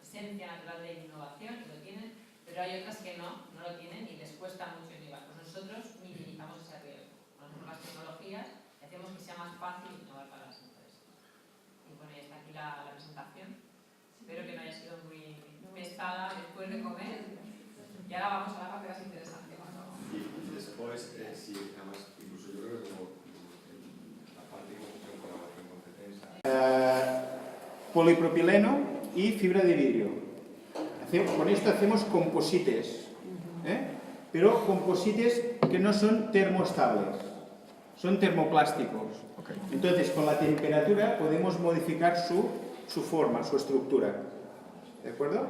esencia natural de innovación, que lo tienen, pero hay otras que no lo tienen y les cuesta mucho innovar. Pues nosotros minimizamos ese riesgo. Conocemos las tecnologías y hacemos que sea más fácil innovar para las empresas. Y bueno, ya está aquí la presentación. Espero que no haya sido muy pesada después de comer. Y ahora vamos a la parte más interesante. Y después, sí, además, incluso yo creo que como la parte de colaboración con CETENSA. Polipropileno y fibra de vidrio. Con esto hacemos composites, pero composites que no son termoestables, son termoplásticos. Entonces, con la temperatura podemos modificar su forma, su estructura. ¿De acuerdo?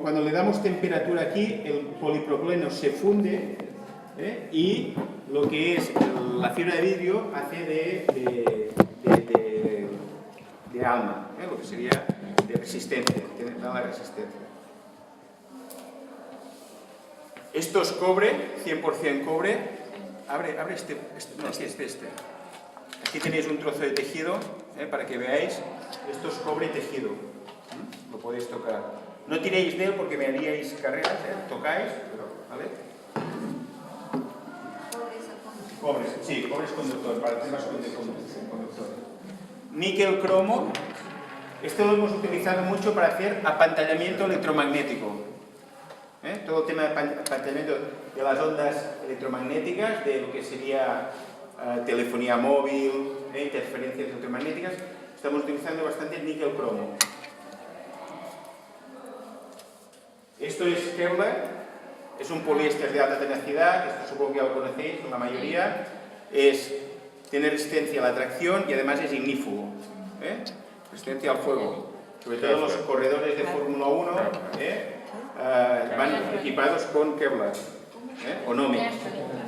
Cuando le damos temperatura aquí, el polipropileno se funde y lo que es la fibra de vidrio hace de alma, lo que sería de resistencia, da la resistencia. Esto es cobre, 100% cobre. Abre este. Aquí tenéis un trozo de tejido, para que veáis. Esto es cobre tejido. Lo podéis tocar. No tiréis de él porque me haríais carreras, tocáis, ¿vale? Cobre, sí, cobre es conductor, para temas conductores. Níquel cromo, esto lo hemos utilizado mucho para hacer apantallamiento electromagnético. Todo el tema de apantallamiento de las ondas electromagnéticas, de lo que sería telefonía móvil, interferencias electromagnéticas, estamos utilizando bastante níquel cromo. Esto es Kevlar, es un poliéster de alta tenacidad, esto supongo que ya lo conocéis, la mayoría, tiene resistencia a la tracción y además es ignífugo, resistencia al fuego. Sobre todo los corredores de Fórmula 1 van equipados con Kevlar, o Nomex.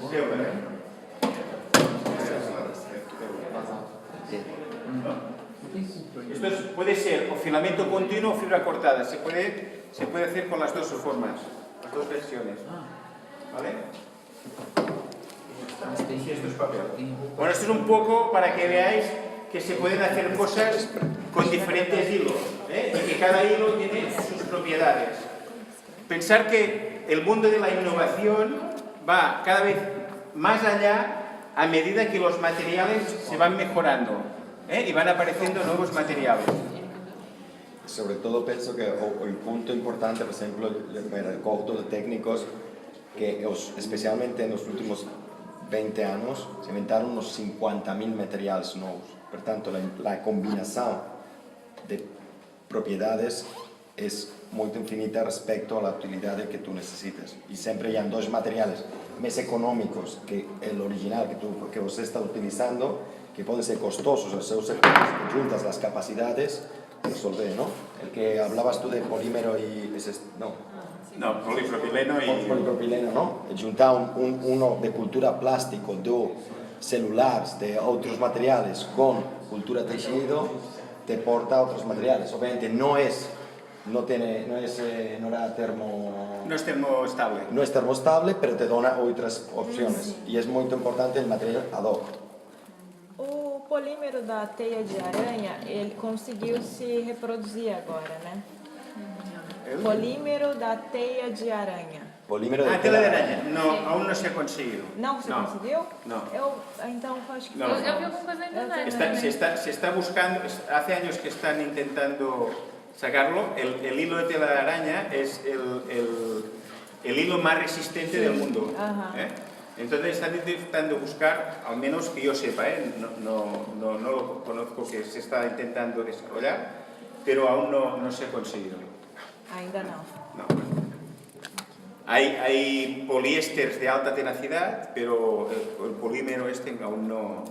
Kevlar, Esto puede ser o filamento continuo o fibra cortada. Se puede hacer con las dos formas, las dos versiones. ¿Vale? Y esto es papel. Bueno, esto es un poco para que veáis que se pueden hacer cosas con diferentes hilos, y que cada hilo tiene sus propiedades. Pensar que el mundo de la innovación va cada vez más allá a medida que los materiales se van mejorando, y van apareciendo nuevos materiales. Sobre todo pienso que el punto importante, por ejemplo, me recojo de técnicos que especialmente en los últimos 20 años se inventaron unos 50.000 materiales nuevos. Por tanto, la combinación de propiedades es muy infinita respecto a la utilidad que tú necesitas. Y siempre hay dos materiales más económicos que el original que vos estás utilizando, que pueden ser costosos, o sea, juntas las capacidades, resolver, ¿no? El que hablabas tú de polímero y... No, polipropileno y... Polipropileno, ¿no? Juntar uno de cultura plástico, de celulares, de otros materiales con cultura tejido, te porta otros materiales. Obviamente no es termoestable. No es termoestable, pero te da otras opciones. Y es muy importante el material ad hoc. O polímero da teia de aranha, ele conseguiu se reproduzir agora, né? Polímero da teia de aranha. Polímero de tela de araña. No, aún no se ha conseguido. Não se conseguiu? No. Então acho que... No. Eu vi alguma coisa na internet. Se está buscando, hace años que están intentando sacarlo. El hilo de tela de araña es el hilo más resistente del mundo. Entonces están intentando buscar, al menos que yo sepa, no lo conozco, que se está intentando desarrollar, pero aún no se ha conseguido. Ainda não. No. Hay poliésteres de alta tenacidad, pero el polímero aún no.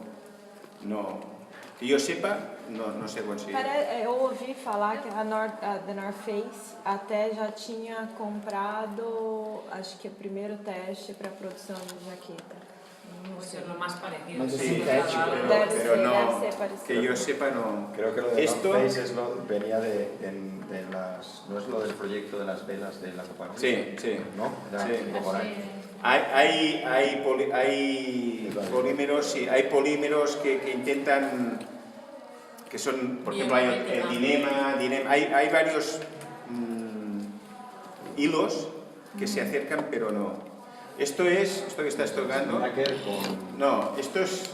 Que jo sepa, no sé conseguir. Eu ouvi falar que a The North Face até já tinha comprado, acho que o primeiro teste para produção de jaqueta. No Pues sé. es lo más parecido. Más Sí, sintético, pero no, debe ser parecido. que yo sepa no. Creo que lo de Esto- North Face venía de las... ¿No es lo del proyecto de las velas de la Copa? Sí, sí. ¿No? Era Sí. algo por ahí. Hay polímeros, sí, hay polímeros que intentan, que son, por ejemplo, hay el dinema, hay varios hilos que se acercan, pero no. Esto que estás tocando. Tendrá que ver con... No, esto es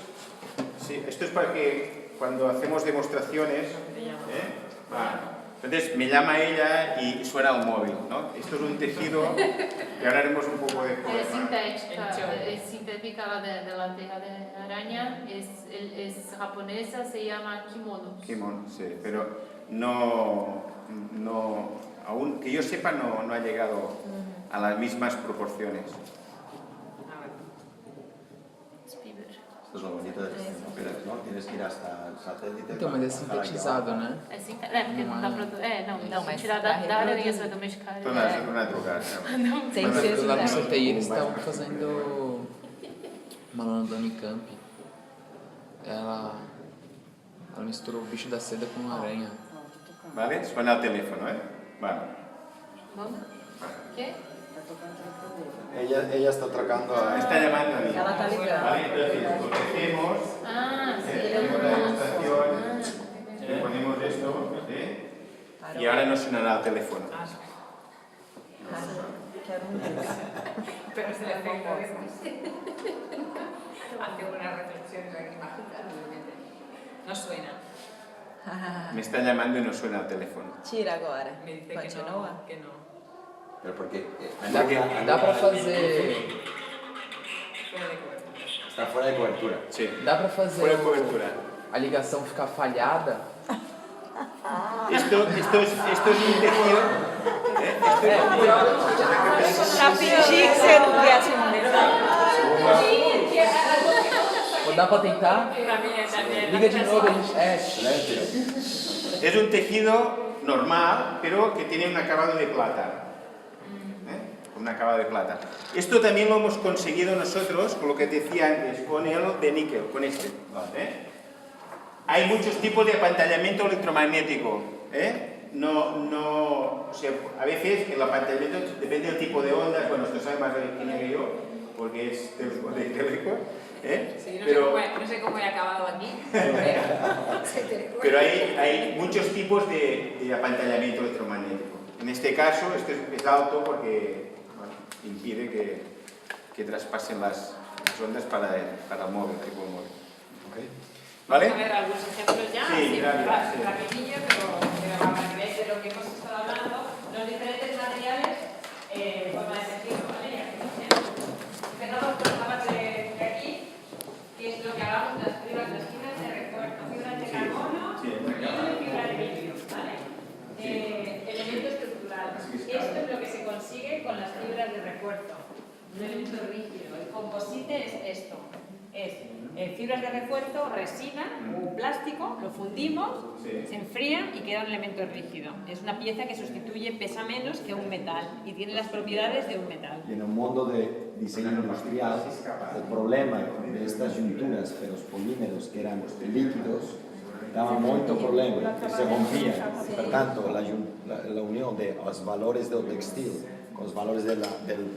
para que cuando hacemos demostraciones, entonces me llama ella y suena el móvil, ¿no? Esto es un tejido y ahora haremos un poco de... Es sintética la de la teja de araña, es japonesa, se llama kimono. Kimono, sí, pero no, aún que yo sepa no ha llegado a las mismas proporciones. Esto es lo bonito del sistema, pero no tienes que ir hasta el satélite. Então, mas é sintetizado, né? Porque não dá pra... Não, mas tirar pra da aranha, reproduzir. você vai domesticar. Então não é drogado, né? Tem que Mas ser lá no sintético. CTI eles estavam fazendo uma lona da Unicamp. Ela misturou o bicho da seda com a aranha. ¿Vale? Suena el teléfono, ¿eh? Vale. ¿Qué? Ella está atracando a... Me está llamando a mí. Ela tá ligando. ¿Vale? Entonces, lo que hacemos, Ah, sí. tenemos la demostración, le ponemos esto, ¿sí? Y ahora nos sonará el teléfono. Quero desses. Pero es el efecto hace unas reflexiones aquí mágicas, realmente. No suena. Me está llamando y no suena el teléfono. Tira agora. Me dice que Continua. no, que no. Pero porque... Dá pra fazer. Fuera de cobertura. Está fuera de cobertura. Sí. Dá pra fazer Fuera de cobertura. a ligação ficar falhada. Esto es un tejido. Pra fingir que você não quer atender. Ou dá pra tentar? También. Liga de novo, a gente. Es un tejido normal, pero que tiene un acabado de plata. Un acabado de plata. Esto también lo hemos conseguido nosotros, con lo que decía antes, con el de níquel, con este. Hay muchos tipos de apantallamiento electromagnético. O sea, a veces el apantallamiento depende del tipo de ondas. Bueno, esto sabe más de ingeniería que yo, porque es de teléfono. Sí, Pero no sé cómo he acabado aquí. pero hay muchos tipos de apantallamiento electromagnético. En este caso, este es alto porque impide que traspasen las ondas para el móvil, tipo móvil. Okay. ¿Vale? Vamos a ver algunos ejemplos ya. Sí, rápido, sí. Rapidillo, pero para que veáis de lo que hemos estado hablando, los diferentes materiales en forma de tejido, ¿vale? Y aquí empezamos por esta parte de aquí, que es lo que hablamos de las fibras de refuerzo, fibras de carbono Sí, y fibra de vidrio, ¿vale? Elemento estructural. Esto es lo que se consigue con las fibras de refuerzo. Un elemento rígido. El composite es esto. Es fibras de refuerzo, resina o plástico, lo fundimos, se enfría y queda un elemento rígido. Es una pieza que sustituye, pesa menos que un metal y tiene las propiedades de un metal. Y en el mundo de diseño industrial, el problema de estas junturas, de los polímeros que eran líquidos, daba mucho problema, que se rompían. Por tanto, la unión de los valores del textil con los valores del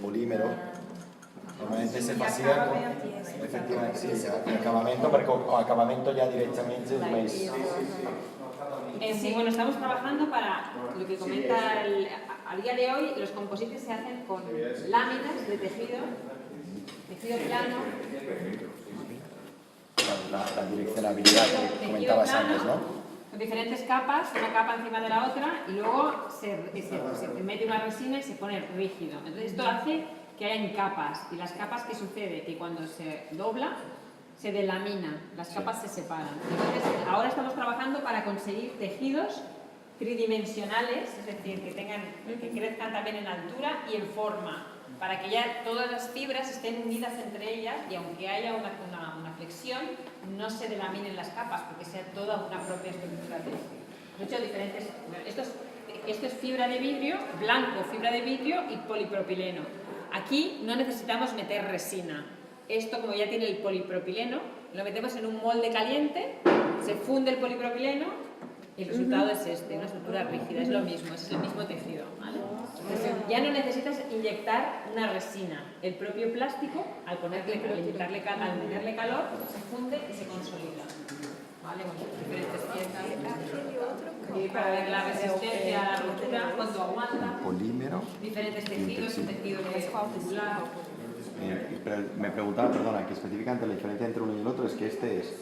polímero, normalmente se hacía con efectivamente, sí, el acabamento, porque el acabamento ya directamente es más... Sí, bueno, estamos trabajando para lo que comenta a día de hoy, los composites se hacen con láminas de tejido plano, La direccionabilidad que comentabas antes, ¿no? con diferentes capas, una capa encima de la otra, y luego se mete una resina y se pone rígido. Entonces esto hace que hayan capas, y las capas, ¿qué sucede? Que cuando se dobla, se delamina, las capas se separan. Entonces ahora estamos trabajando para conseguir tejidos tridimensionales, es decir, que crezcan también en altura y en forma. para que ya todas las fibras estén unidas entre ellas y aunque haya una flexión, no se delaminen las capas, porque sea toda una propia estructura textil. De hecho, diferentes... Esto es fibra de vidrio, blanco, fibra de vidrio y polipropileno. Aquí no necesitamos meter resina. Esto, como ya tiene el polipropileno, lo metemos en un molde caliente, se funde el polipropileno y el resultado es este, una estructura rígida. Es lo mismo, es el mismo tejido, ¿vale? Entonces, ya no necesitas inyectar una resina. El propio plástico, al meterle calor, se funde y se consolida. ¿Vale? Bueno, diferentes piezas. Y para ver la resistencia a la rotura, cuánto aguanta. Polímero. Diferentes tejidos, un tejido muscular. Me preguntaba, perdona, que específicamente la diferencia entre uno y el otro es que este es...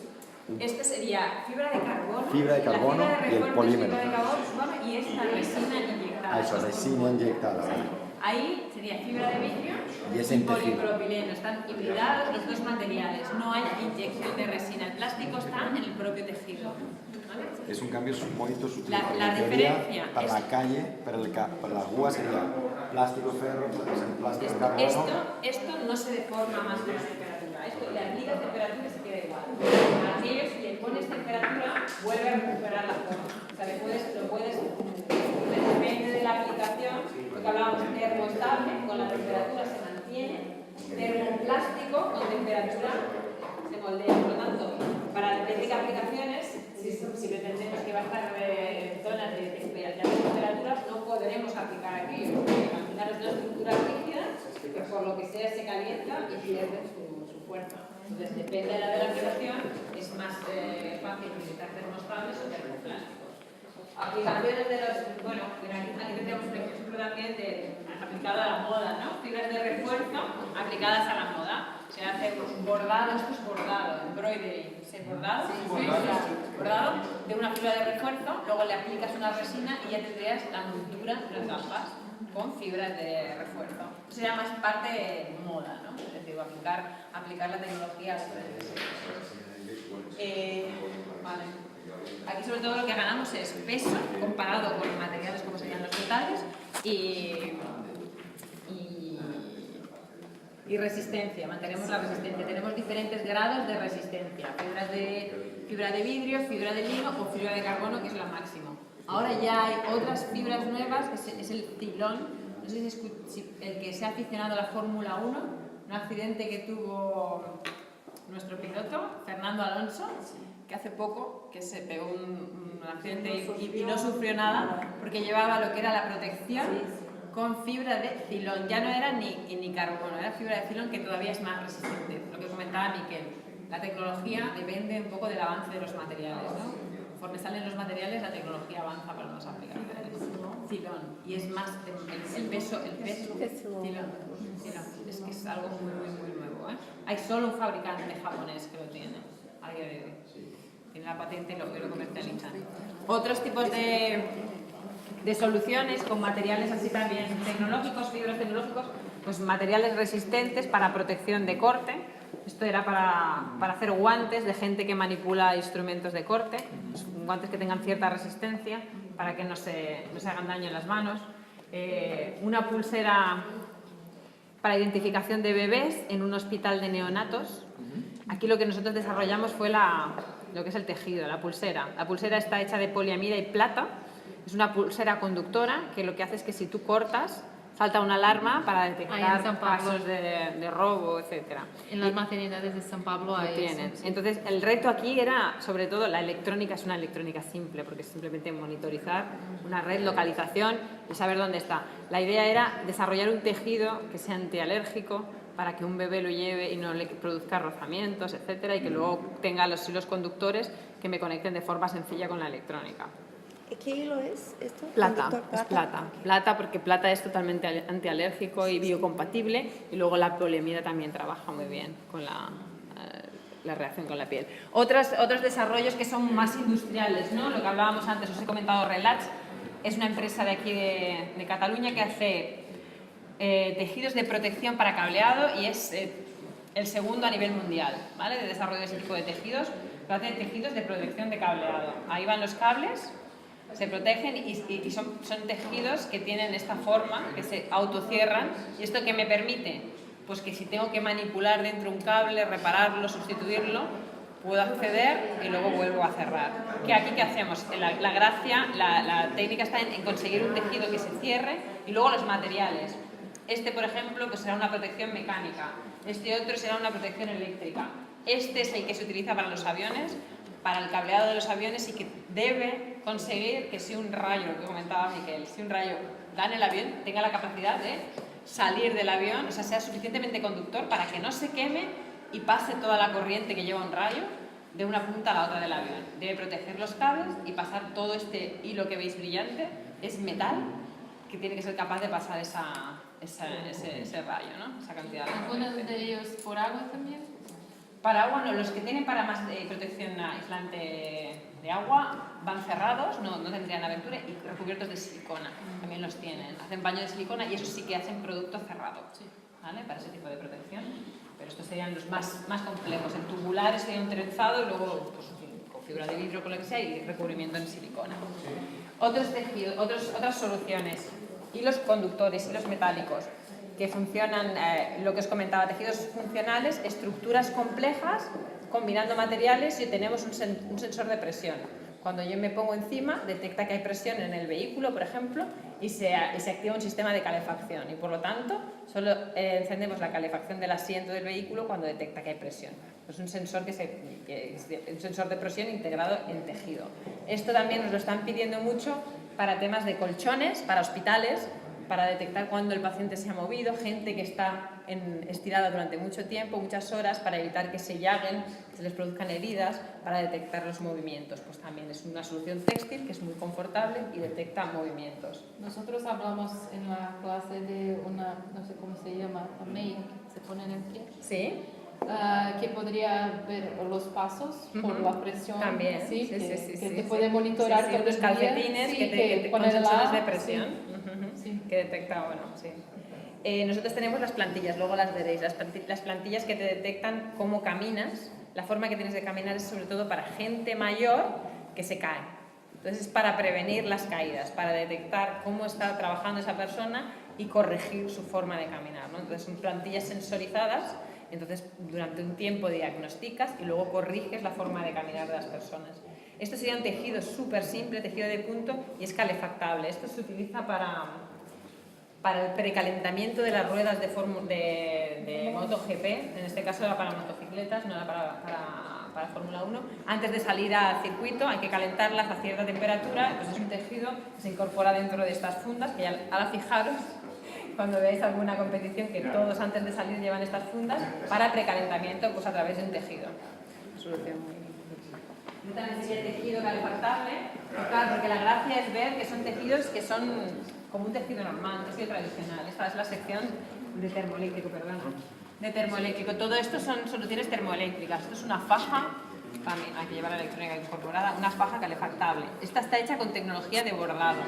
Este sería fibra de carbono. Fibra de carbono y el polímero. Fibra de carbono y esta resina inyectada. Ah, eso, resina inyectada. Ahí sería fibra de vidrio y polipropileno. Están hibridados los dos materiales. No hay inyección de resina. El plástico está en el propio tejido. ¿Vale? Es un cambio muy sutil. La diferencia para es... la calle, para la rúa sería plástico ferro, plástico carbono. Esto no se deforma más que la temperatura. Esto le aplicas temperatura y se queda igual. Aquello, si le pones temperatura, vuelve a recuperar la forma. O sea, lo puedes depende de la aplicación, lo que hablábamos, termoestable, con la temperatura se mantiene, termoplástico, con temperatura se moldea. Por lo tanto, para depende de aplicaciones, si pretendemos que va a estar en zonas de temperaturas, no podremos aplicar aquí. Imaginaros una estructura rígida que por lo que sea se calienta y pierde su fuerza. Entonces, depende de la aplicación, es más fácil utilizar termoestables o termoplásticos. Aplicaciones de los... Bueno, aquí tenemos un ejemplo también aplicado a la moda, ¿no? Fibras de refuerzo aplicadas a la moda. Se hace bordado, esto es bordado, embroidery, ¿es bordado? Sí, bordado de una fibra de refuerzo, luego le aplicas una resina y ya tendrías la montura de las gafas con fibras de refuerzo. Eso sería más parte de moda, ¿no? Es decir, aplicar la tecnología a las diferentes vale. Aquí sobre todo lo que ganamos es peso comparado con materiales como serían los metales y resistencia, mantenemos la resistencia. Tenemos diferentes grados de resistencia, fibra de vidrio, fibra de lino o fibra de carbono, que es la máxima. Ahora ya hay otras fibras nuevas, que es el Cilón. No sé si el que se ha aficionado a la Fórmula 1, un accidente que tuvo nuestro piloto, Fernando Alonso, que hace poco que se pegó un accidente y no sufrió nada porque llevaba lo que era la protección con fibra de Cilón. Ya no era ni carbono, era fibra de Cilón, que todavía es más resistente. Lo que comentaba Miquel, la tecnología depende un poco del avance de los materiales, ¿no? Conforme salen los materiales, la tecnología avanza para nuevas aplicaciones. Cilón. Y es más, el peso Cilón. Es que es algo muy nuevo, ¿eh? Hay solo un fabricante japonés que lo tiene a día de hoy. Tiene la patente y lo comercializan. Otros tipos de soluciones con materiales así también tecnológicos, fibras tecnológicos, pues materiales resistentes para protección de corte. Esto era para hacer guantes de gente que manipula instrumentos de corte, pues guantes que tengan cierta resistencia para que no se hagan daño en las manos. Una pulsera para identificación de bebés en un hospital de neonatos. Aquí lo que nosotros desarrollamos fue lo que es el tejido, la pulsera. La pulsera está hecha de poliamida y plata. Es una pulsera conductora que lo que hace es que si tú cortas, salta una alarma para detectar casos de robo, etc. En las maternidades de San Pablo hay tienen. eso. Entonces, el reto aquí era, sobre todo, la electrónica es una electrónica simple, porque es simplemente monitorizar una red, localización y saber dónde está. La idea era desarrollar un tejido que sea antialérgico para que un bebé lo lleve y no le produzca rozamientos, etcétera, y que luego tenga los hilos conductores que me conecten de forma sencilla con la electrónica. ¿Qué hilo es esto? Plata, ¿Conductor es plata. Plata porque plata es totalmente antialérgico y biocompatible, y luego la poliamida también trabaja muy bien con la reacción con la piel. Otros desarrollos que son más industriales, ¿no? Lo que hablábamos antes, os he comentado, Relats, es una empresa de aquí de Cataluña que hace tejidos de protección para cableado y es el segundo a nivel mundial, ¿vale? De desarrollo de ese tipo de tejidos, pero hace tejidos de protección de cableado. Ahí van los cables. Se protegen y son tejidos que tienen esta forma, que se autocierran. ¿Y esto qué me permite? Pues que si tengo que manipular dentro un cable, repararlo, sustituirlo, puedo acceder y luego vuelvo a cerrar. ¿Que aquí qué hacemos? La gracia, la técnica está en conseguir un tejido que se cierre y luego los materiales. Este, por ejemplo, pues será una protección mecánica. Este otro será una protección eléctrica. Este es el que se utiliza para los aviones, para el cableado de los aviones y que debe conseguir que si un rayo, lo que comentaba Miquel, si un rayo da en el avión, tenga la capacidad de salir del avión, o sea, sea suficientemente conductor para que no se queme y pase toda la corriente que lleva un rayo de una punta a la otra del avión. Debe proteger los cables y pasar todo este hilo que veis brillante, es metal, que tiene que ser capaz de pasar ese rayo, ¿no? Esa cantidad de ¿Algunos corriente. de ellos por agua también? Para agua no, los que tienen para más protección aislante de agua van cerrados, no tendrían abertura y recubiertos de silicona, también los tienen. Hacen baño de silicona y eso sí que hacen producto cerrado, ¿vale? Para ese tipo de protección. Pero estos serían los más complejos. El tubular sería un trenzado y luego pues, con fibra de vidrio, con lo que sea, y recubrimiento en silicona. Otros tejidos, otras soluciones, hilos conductores, hilos metálicos, que funcionan, lo que os comentaba, tejidos funcionales, estructuras complejas, combinando materiales y tenemos un sensor de presión. Cuando yo me pongo encima, detecta que hay presión en el vehículo, por ejemplo, y se activa un sistema de calefacción. Y por lo tanto, solo encendemos la calefacción del asiento del vehículo cuando detecta que hay presión. Es un sensor, un sensor de presión integrado en tejido. Esto también nos lo están pidiendo mucho para temas de colchones, para hospitales, para detectar cuando el paciente se ha movido, gente que está estirada durante mucho tiempo, muchas horas, para evitar que se llaguen, que se les produzcan heridas, para detectar los movimientos. Pues también es una solución textil que es muy confortable y detecta movimientos. Nosotros hablamos en la clase de una, no sé cómo se llama, meia, que se ponen en pie. ¿Sí? Que podría ver los pasos por la presión. También, que te puede monitorar todos los calcetines que con sensores de presión. Que detecta, bueno, sí. Nosotros tenemos las plantillas, luego las veréis, las plantillas que te detectan cómo caminas. La forma que tienes de caminar es sobre todo para gente mayor que se cae. Entonces es para prevenir las caídas, para detectar cómo está trabajando esa persona y corregir su forma de caminar, ¿no? Entonces son plantillas sensorizadas, entonces durante un tiempo diagnosticas y luego corriges la forma de caminar de las personas. Esto sería un tejido súper simple, tejido de punto, y es calefactable. Esto se utiliza para el precalentamiento de las ruedas de MotoGP, en este caso era para motocicletas, no era para Fórmula 1. Antes de salir al circuito hay que calentarlas a cierta temperatura, entonces es un tejido que se incorpora dentro de estas fundas, que ya ahora fijaros, cuando veáis alguna competición, que todos antes de salir llevan estas fundas para precalentamiento pues a través de un tejido. Solución muy... También sería el tejido calefactable, claro, porque la gracia es ver que son tejidos que son como un tejido normal, un tejido tradicional. Esta es la sección de termoeléctrico, perdona. De termoeléctrico. Todo esto son soluciones termoeléctricas. Esto es una faja, también hay que llevar la electrónica incorporada, una faja calefactable. Esta está hecha con tecnología de bordado.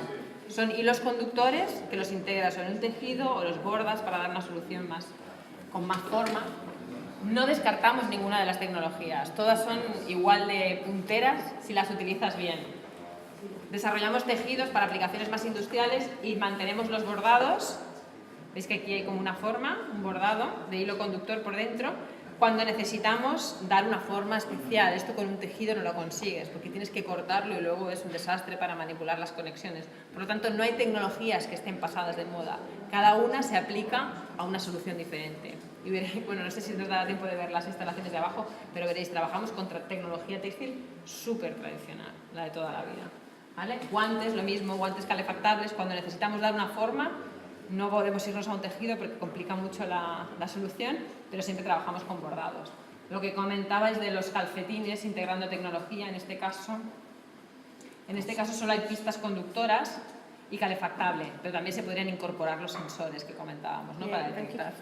Son hilos conductores que los integras en un tejido o los bordas para dar una solución con más forma. No descartamos ninguna de las tecnologías. Todas son igual de punteras si las utilizas bien. Desarrollamos tejidos para aplicaciones más industriales y mantenemos los bordados. Veis que aquí hay como una forma, un bordado de hilo conductor por dentro. Cuando necesitamos dar una forma especial, esto con un tejido no lo consigues, porque tienes que cortarlo y luego es un desastre para manipular las conexiones. Por lo tanto, no hay tecnologías que estén pasadas de moda. Cada una se aplica a una solución diferente. Y veréis, bueno, no sé si nos dará tiempo de ver las instalaciones de abajo, pero veréis, trabajamos con tecnología textil súper tradicional, la de toda la vida. ¿Vale? Guantes, lo mismo, guantes calefactables. Cuando necesitamos dar una forma, no podemos irnos a un tejido porque complica mucho la solución, pero siempre trabajamos con bordados. Lo que comentabais de los calcetines integrando tecnología, en este caso solo hay pistas conductoras y calefactable, pero también se podrían incorporar los sensores que comentábamos, ¿no? Para detectar.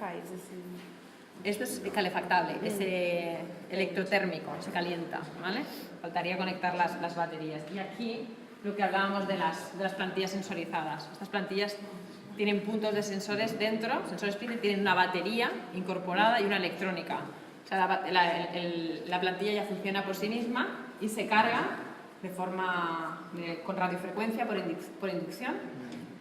Esto es calefactable, es electrotérmico, se calienta, ¿vale? Faltaría conectar las baterías. Y aquí lo que hablábamos de las plantillas sensorizadas. Estas plantillas tienen puntos de sensores dentro, sensores PIN, tienen una batería incorporada y una electrónica. O sea, la plantilla ya funciona por sí misma y se carga de forma con radiofrecuencia por inducción,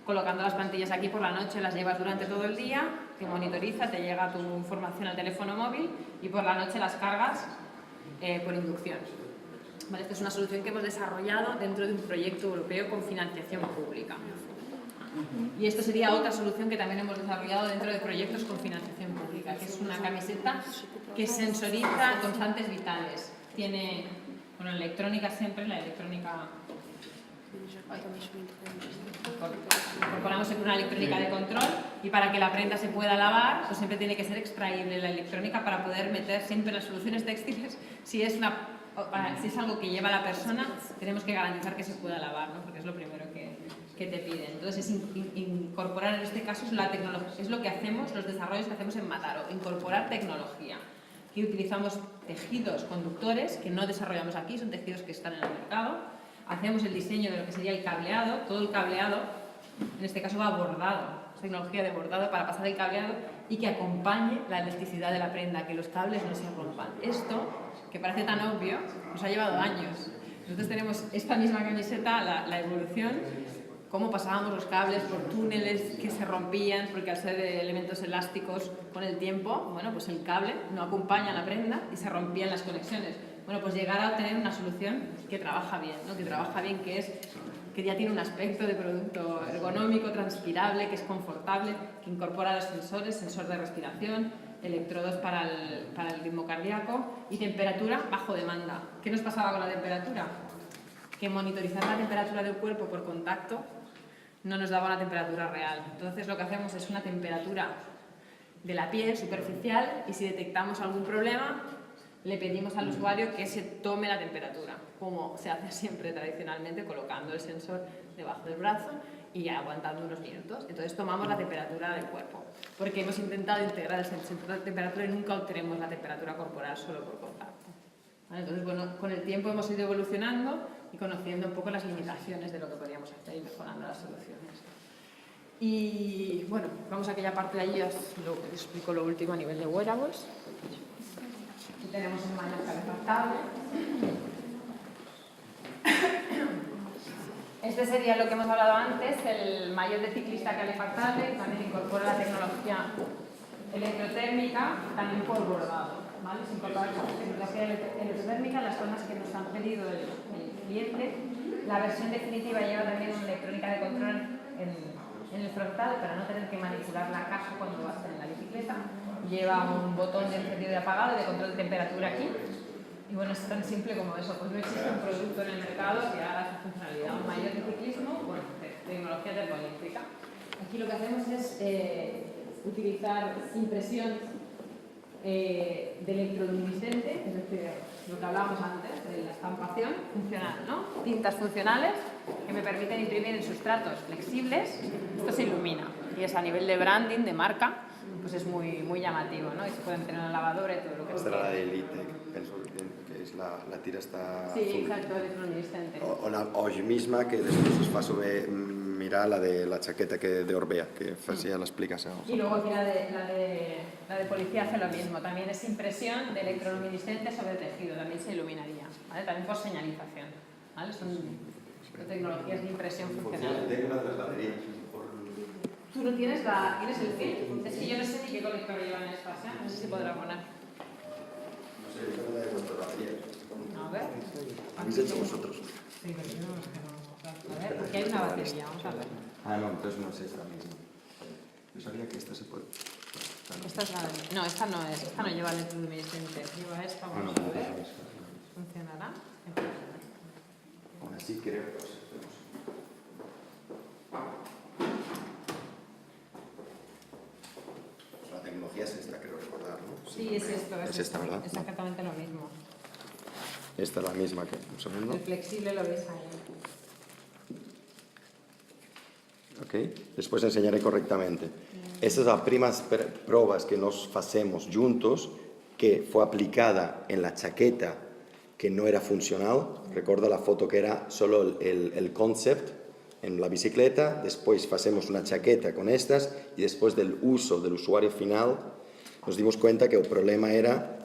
colocando las plantillas aquí por la noche, las llevas durante todo el día, te monitoriza, te llega tu información al teléfono móvil y por la noche las cargas por inducción. Vale, esta es una solución que hemos desarrollado dentro de un proyecto europeo con financiación pública. Y esto sería otra solución que también hemos desarrollado dentro de proyectos con financiación pública, que es una camiseta que sensoriza constantes vitales. Tiene, bueno, electrónica siempre, la electrónica... Incorporamos siempre una electrónica de control y para que la prenda se pueda lavar, pues siempre tiene que ser extraíble la electrónica para poder meter siempre las soluciones textiles. Si es algo que lleva la persona, tenemos que garantizar que se pueda lavar, ¿no? Porque es lo primero que te piden. Entonces, incorporar en este caso es la tecnología, es lo que hacemos, los desarrollos que hacemos en Mataró, incorporar tecnología. Aquí utilizamos tejidos conductores que no desarrollamos aquí, son tejidos que están en el mercado. Hacemos el diseño de lo que sería el cableado, todo el cableado, en este caso va bordado, es tecnología de bordado para pasar el cableado y que acompañe la elasticidad de la prenda, que los cables no se rompan. Esto, que parece tan obvio, nos ha llevado años. Nosotros tenemos esta misma camiseta, la evolución, cómo pasábamos los cables por túneles que se rompían, porque al ser de elementos elásticos con el tiempo, bueno, pues el cable no acompaña a la prenda y se rompían las conexiones. Bueno, pues llegar a obtener una solución que trabaja bien, ¿no? Que trabaja bien, que ya tiene un aspecto de producto ergonómico, transpirable, que es confortable, que incorpora los sensores, sensor de respiración, electrodos para el ritmo cardíaco y temperatura bajo demanda. ¿Qué nos pasaba con la temperatura? Que monitorizar la temperatura del cuerpo por contacto no nos daba una temperatura real. Entonces lo que hacemos es una temperatura de la piel superficial y si detectamos algún problema le pedimos al usuario que se tome la temperatura, como se hace siempre tradicionalmente, colocando el sensor debajo del brazo y aguantando unos minutos. Entonces tomamos la temperatura del cuerpo, porque hemos intentado integrar el sensor de temperatura y nunca obtenemos la temperatura corporal solo por contacto. ¿Vale? Entonces, bueno, con el tiempo hemos ido evolucionando y conociendo un poco las limitaciones de lo que podríamos hacer y mejorando las soluciones. Y bueno, vamos a aquella parte de allí, os explico lo último a nivel de wearables. Aquí tenemos un manos calefactable. Este sería lo que hemos hablado antes, el maillot de ciclista calefactable, también incorpora la tecnología electrotérmica, también por bordado. ¿Vale? Se incorpora la tecnología electrotérmica en las zonas que nos han pedido el cliente. La versión definitiva lleva también una electrónica de control en el frontal para no tener que manipular la caja cuando vas en la bicicleta. Lleva un botón de encendido y apagado de control de temperatura aquí. Y bueno, es tan simple como eso, pues no existe un producto en el mercado que haga esa funcionalidad. Un maillot de ciclismo, bueno, tecnología termoeléctrica. Aquí lo que hacemos es utilizar impresión de electroluminiscente, es decir, lo que hablábamos antes de la estampación funcional, ¿no? Tintas funcionales que me permiten imprimir en sustratos flexibles. Esto se ilumina y es a nivel de branding, de marca, pues es muy llamativo, ¿no? Y se pueden tener en la lavadora y todo lo que Esta era la de Elite, penso que es la tira está sí, azul. exacto, electroluminiscente. O la hoy misma, que després us faço mirar la de la chaqueta de Orbea, que hacía la explicación. Y luego aquí la de policía hace lo mismo, también es impresión de electroluminiscente sobre tejido, también se iluminaría, ¿vale? También por señalización, ¿vale? Son tecnologías de impresión funcional. Tengo una de las baterías. ¿Tú no tienes el film? Es que yo no sé ni qué conector llevan estas, ¿eh? No sé si podrá poner. No sé, yo tengo la de vuestra batería. A ver. Avísense vosotros. Sí, pero yo no los tengo. A ver, aquí hay una batería, vamos a ver. Ah, no, entonces no es esta misma. Yo sabía que esta se puede... Esta es la de... No, esta no es, esta no lleva electroluminiscente. Lleva esta, vamos a ver. ¿Funcionará? Aún así creo que lo la tecnología es esta, creo recordar, ¿no? Sí, es esto. Es esta, ¿verdad? Es exactamente lo mismo. Esta es la misma que... Un segundo. El flexible lo ves ahí. Ok, después enseñaré correctamente. Estas son las primeras pruebas que nos hacemos juntos, que fue aplicada en la chaqueta que no era funcional. Recuerda la foto que era solo el concept en la bicicleta, después hacemos una chaqueta con estas y después del uso del usuario final nos dimos cuenta que el problema era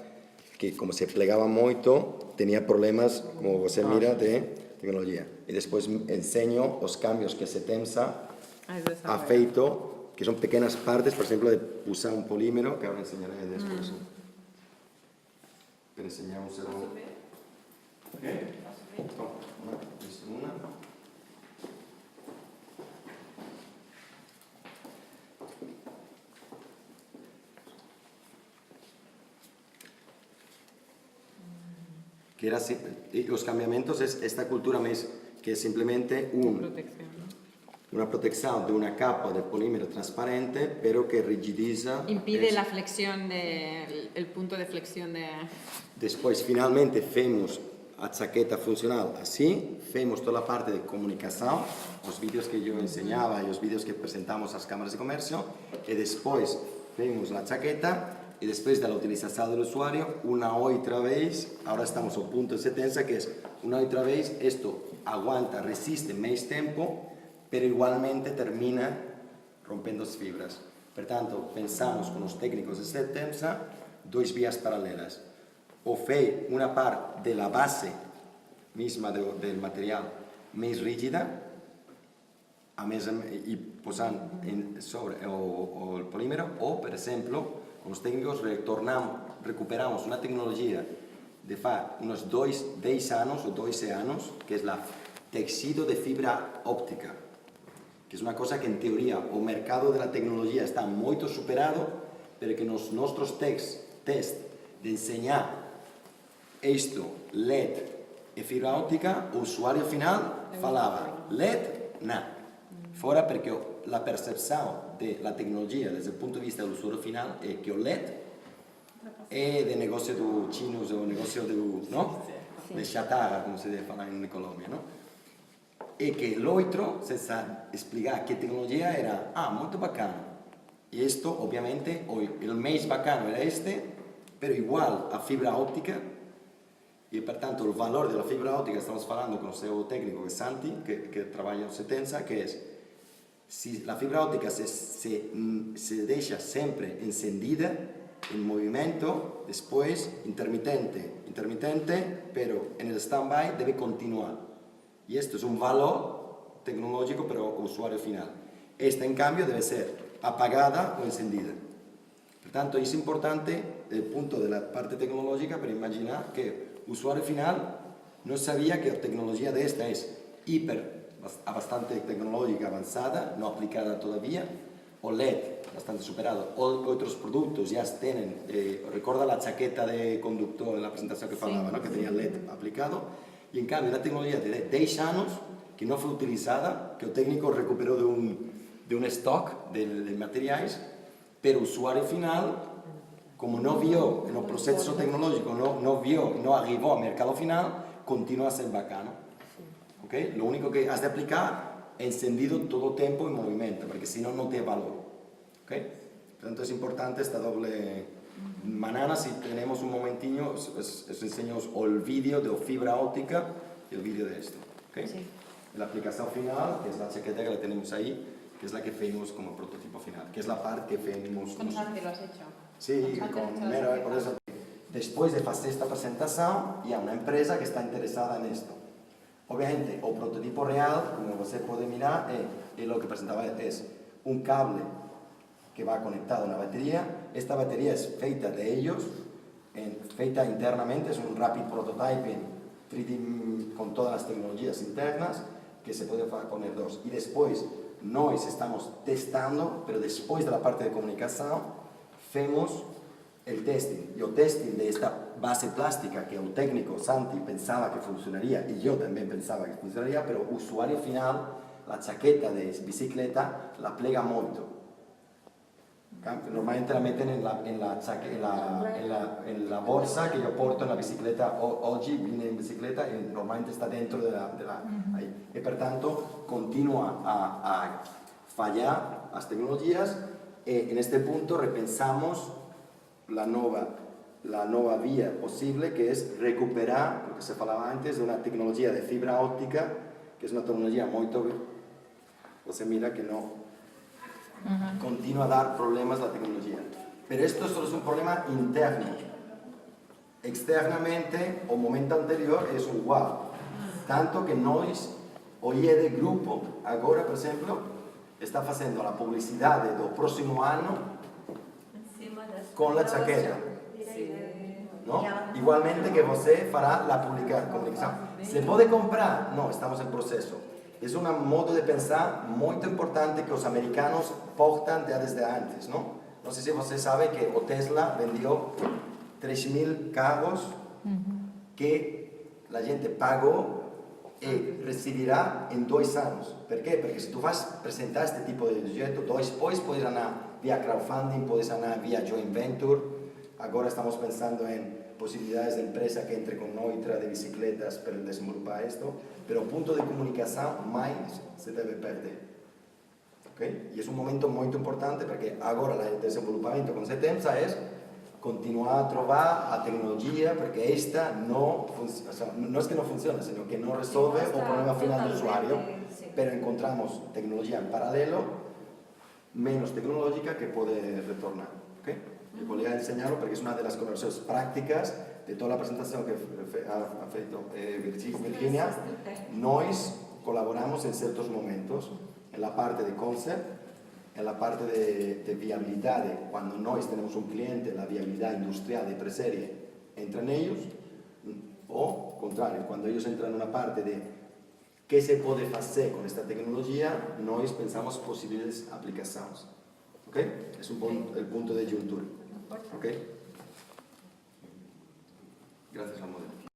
que como se plegaba mucho tenía problemas, como usted mira, de tecnologia. E depois enseño os cambios que Setemsa Has ha desarrollado. feito, que son pequenas partes, por exemplo, de usar un polímero, que ahora enseñaré después. Pero enseñamos el... ¿Qué? Una. Que era, los cambiamientos es esta cultura que es simplemente Protección, ¿no? una protección de una capa de polímero transparente, pero que rigidiza. Impide la flexión, el punto de flexión de... Después, finalmente, hacemos a chaqueta funcional así, hacemos toda la parte de comunicación, los vídeos que yo enseñaba y los vídeos que presentamos a las cámaras de comercio, y después hacemos la chaqueta, y después de la utilización del usuario, una otra vez, ahora estamos al punto de Setemsa, que es una otra vez, esto aguanta, resiste más tiempo, pero igualmente termina rompiendo las fibras. Por tanto, pensamos con los técnicos de Setemsa dos vías paralelas. O fe una parte de la base misma del material más rígida y posan sobre el polímero, o, por ejemplo, con los técnicos recuperamos una tecnología de fa unos 10 años o 12 años, que es la tejido de fibra óptica, que es una cosa que en teoría o mercado de la tecnología está muy superado, pero que en nuestros test de enseñar esto, LED e fibra óptica, o usuario final falaba LED, nada. Fuera porque la percepción de la tecnología desde el punto de vista del usuario final es que el LED es de negocio de chinos o negocio de, ¿no? De chatarra, como se dice en Colombia, ¿no? Y que el otro se sabe explicar qué tecnología era, muy bacano. Y esto, obviamente, hoy el más bacano era este, pero igual a fibra óptica. Y por tanto el valor de la fibra óptica, estamos hablando con el CEO técnico que es Santi, que trabaja en Setemsa, que es si la fibra óptica se deja siempre encendida, en movimiento, después intermitente, pero en el stand-by debe continuar. Y esto es un valor tecnológico para el usuario final. Esta, en cambio, debe ser apagada o encendida. Por tanto, es importante el punto de la parte tecnológica para imaginar que el usuario final no sabía que la tecnología de esta es bastante tecnológica, avanzada, no aplicada todavía, o LED, bastante superado, o otros productos ya tienen, recuerda la chaqueta de conductor en la presentación que falaba, ¿no? Que tenía LED aplicado, y en cambio una tecnología de 10 años que no fue utilizada, que el técnico recuperó de un stock de materiales, pero el usuario final, como no vio en el proceso tecnológico, no vio, no arribó al mercado final, continúa a ser bacano. ¿Okay? Lo único que has de aplicar es encendido todo el tiempo en movimiento, porque si no, no tiene valor. ¿Okay? Por tanto, es importante esta doble... Mañana, si tenemos un momentinho, os enseño el vídeo de fibra óptica y el vídeo de esto. ¿Okay? Sí. La aplicación final, que es la chaqueta que la tenemos ahí, que es la que hacemos como prototipo final, que es la parte que hacemos... ¿Con Santi lo has hecho? Sí, con Mero, por eso. Después de hacer esta presentación, hay una empresa que está interesada en esto. Obviamente, el prototipo real, como usted puede mirar, lo que presentaba es un cable que va conectado a una batería. Esta batería es feita de ellos, feita internamente, es un rapid prototyping 3D con todas las tecnologías internas que se puede poner dos. Y después, nosotros estamos testando, pero después de la parte de comunicación, hacemos el testing. Y el testing de esta base plástica que el técnico Santi pensaba que funcionaría, y yo también pensaba que funcionaría, pero el usuario final, la chaqueta de bicicleta, la plega mucho. Normalmente la meten en la bolsa que yo porto en la bicicleta. Oggi vine en bicicleta y normalmente está dentro de ahí. Y por tanto, continúa a fallar las tecnologías. En este punto repensamos la nueva vía posible, que es recuperar lo que se falaba antes de una tecnología de fibra óptica, que es una tecnología muy... Pues se mira que no continúa a dar problemas la tecnología. Pero esto solo es un problema interno. Externamente, o momento anterior, es un wow. Tanto que nós, o IED Grupo, agora, por exemplo, está fazendo a publicidade do próximo ano com a chaqueta. ¿No? Igualmente que você fará a comunicação. ¿Se pode comprar? No, estamos en proceso. Es un modo de pensar muy importante que los americanos portan desde antes, ¿no? No sé si você sabe que o Tesla vendió 3.000 carros que la gente pagó y recibirá en 2 años. ¿Por qué? Porque si tú vas a presentar este tipo de proyecto, después puedes ganar vía crowdfunding, puedes ganar vía joint venture. Ahora estamos pensando en posibilidades de empresa que entre con Noitra de bicicletas para desenvolver esto, pero el punto de comunicación más se debe perder. ¿Okay? Y es un momento muy importante porque ahora el desenvolvimiento con Setemsa es continuar a trovar a tecnología porque esta no funciona, o sea, no es que no funcione, sino que no resuelve el problema final del usuario, pero encontramos tecnología en paralelo menos tecnológica que puede retornar. ¿Okay? Yo voy a enseñarlo porque es una de las conversaciones prácticas de toda la presentación que ha feito Virginia. Nos colaboramos en ciertos momentos, en la parte de concept, en la parte de viabilidad, cuando nosotros tenemos un cliente, la viabilidad industrial de preserie entra en ellos, o contrario, cuando ellos entran en una parte de qué se puede hacer con esta tecnología, nosotros pensamos posibles aplicaciones. ¿Okay? Es el punto de juntura. ¿Okay? Gracias al modelo.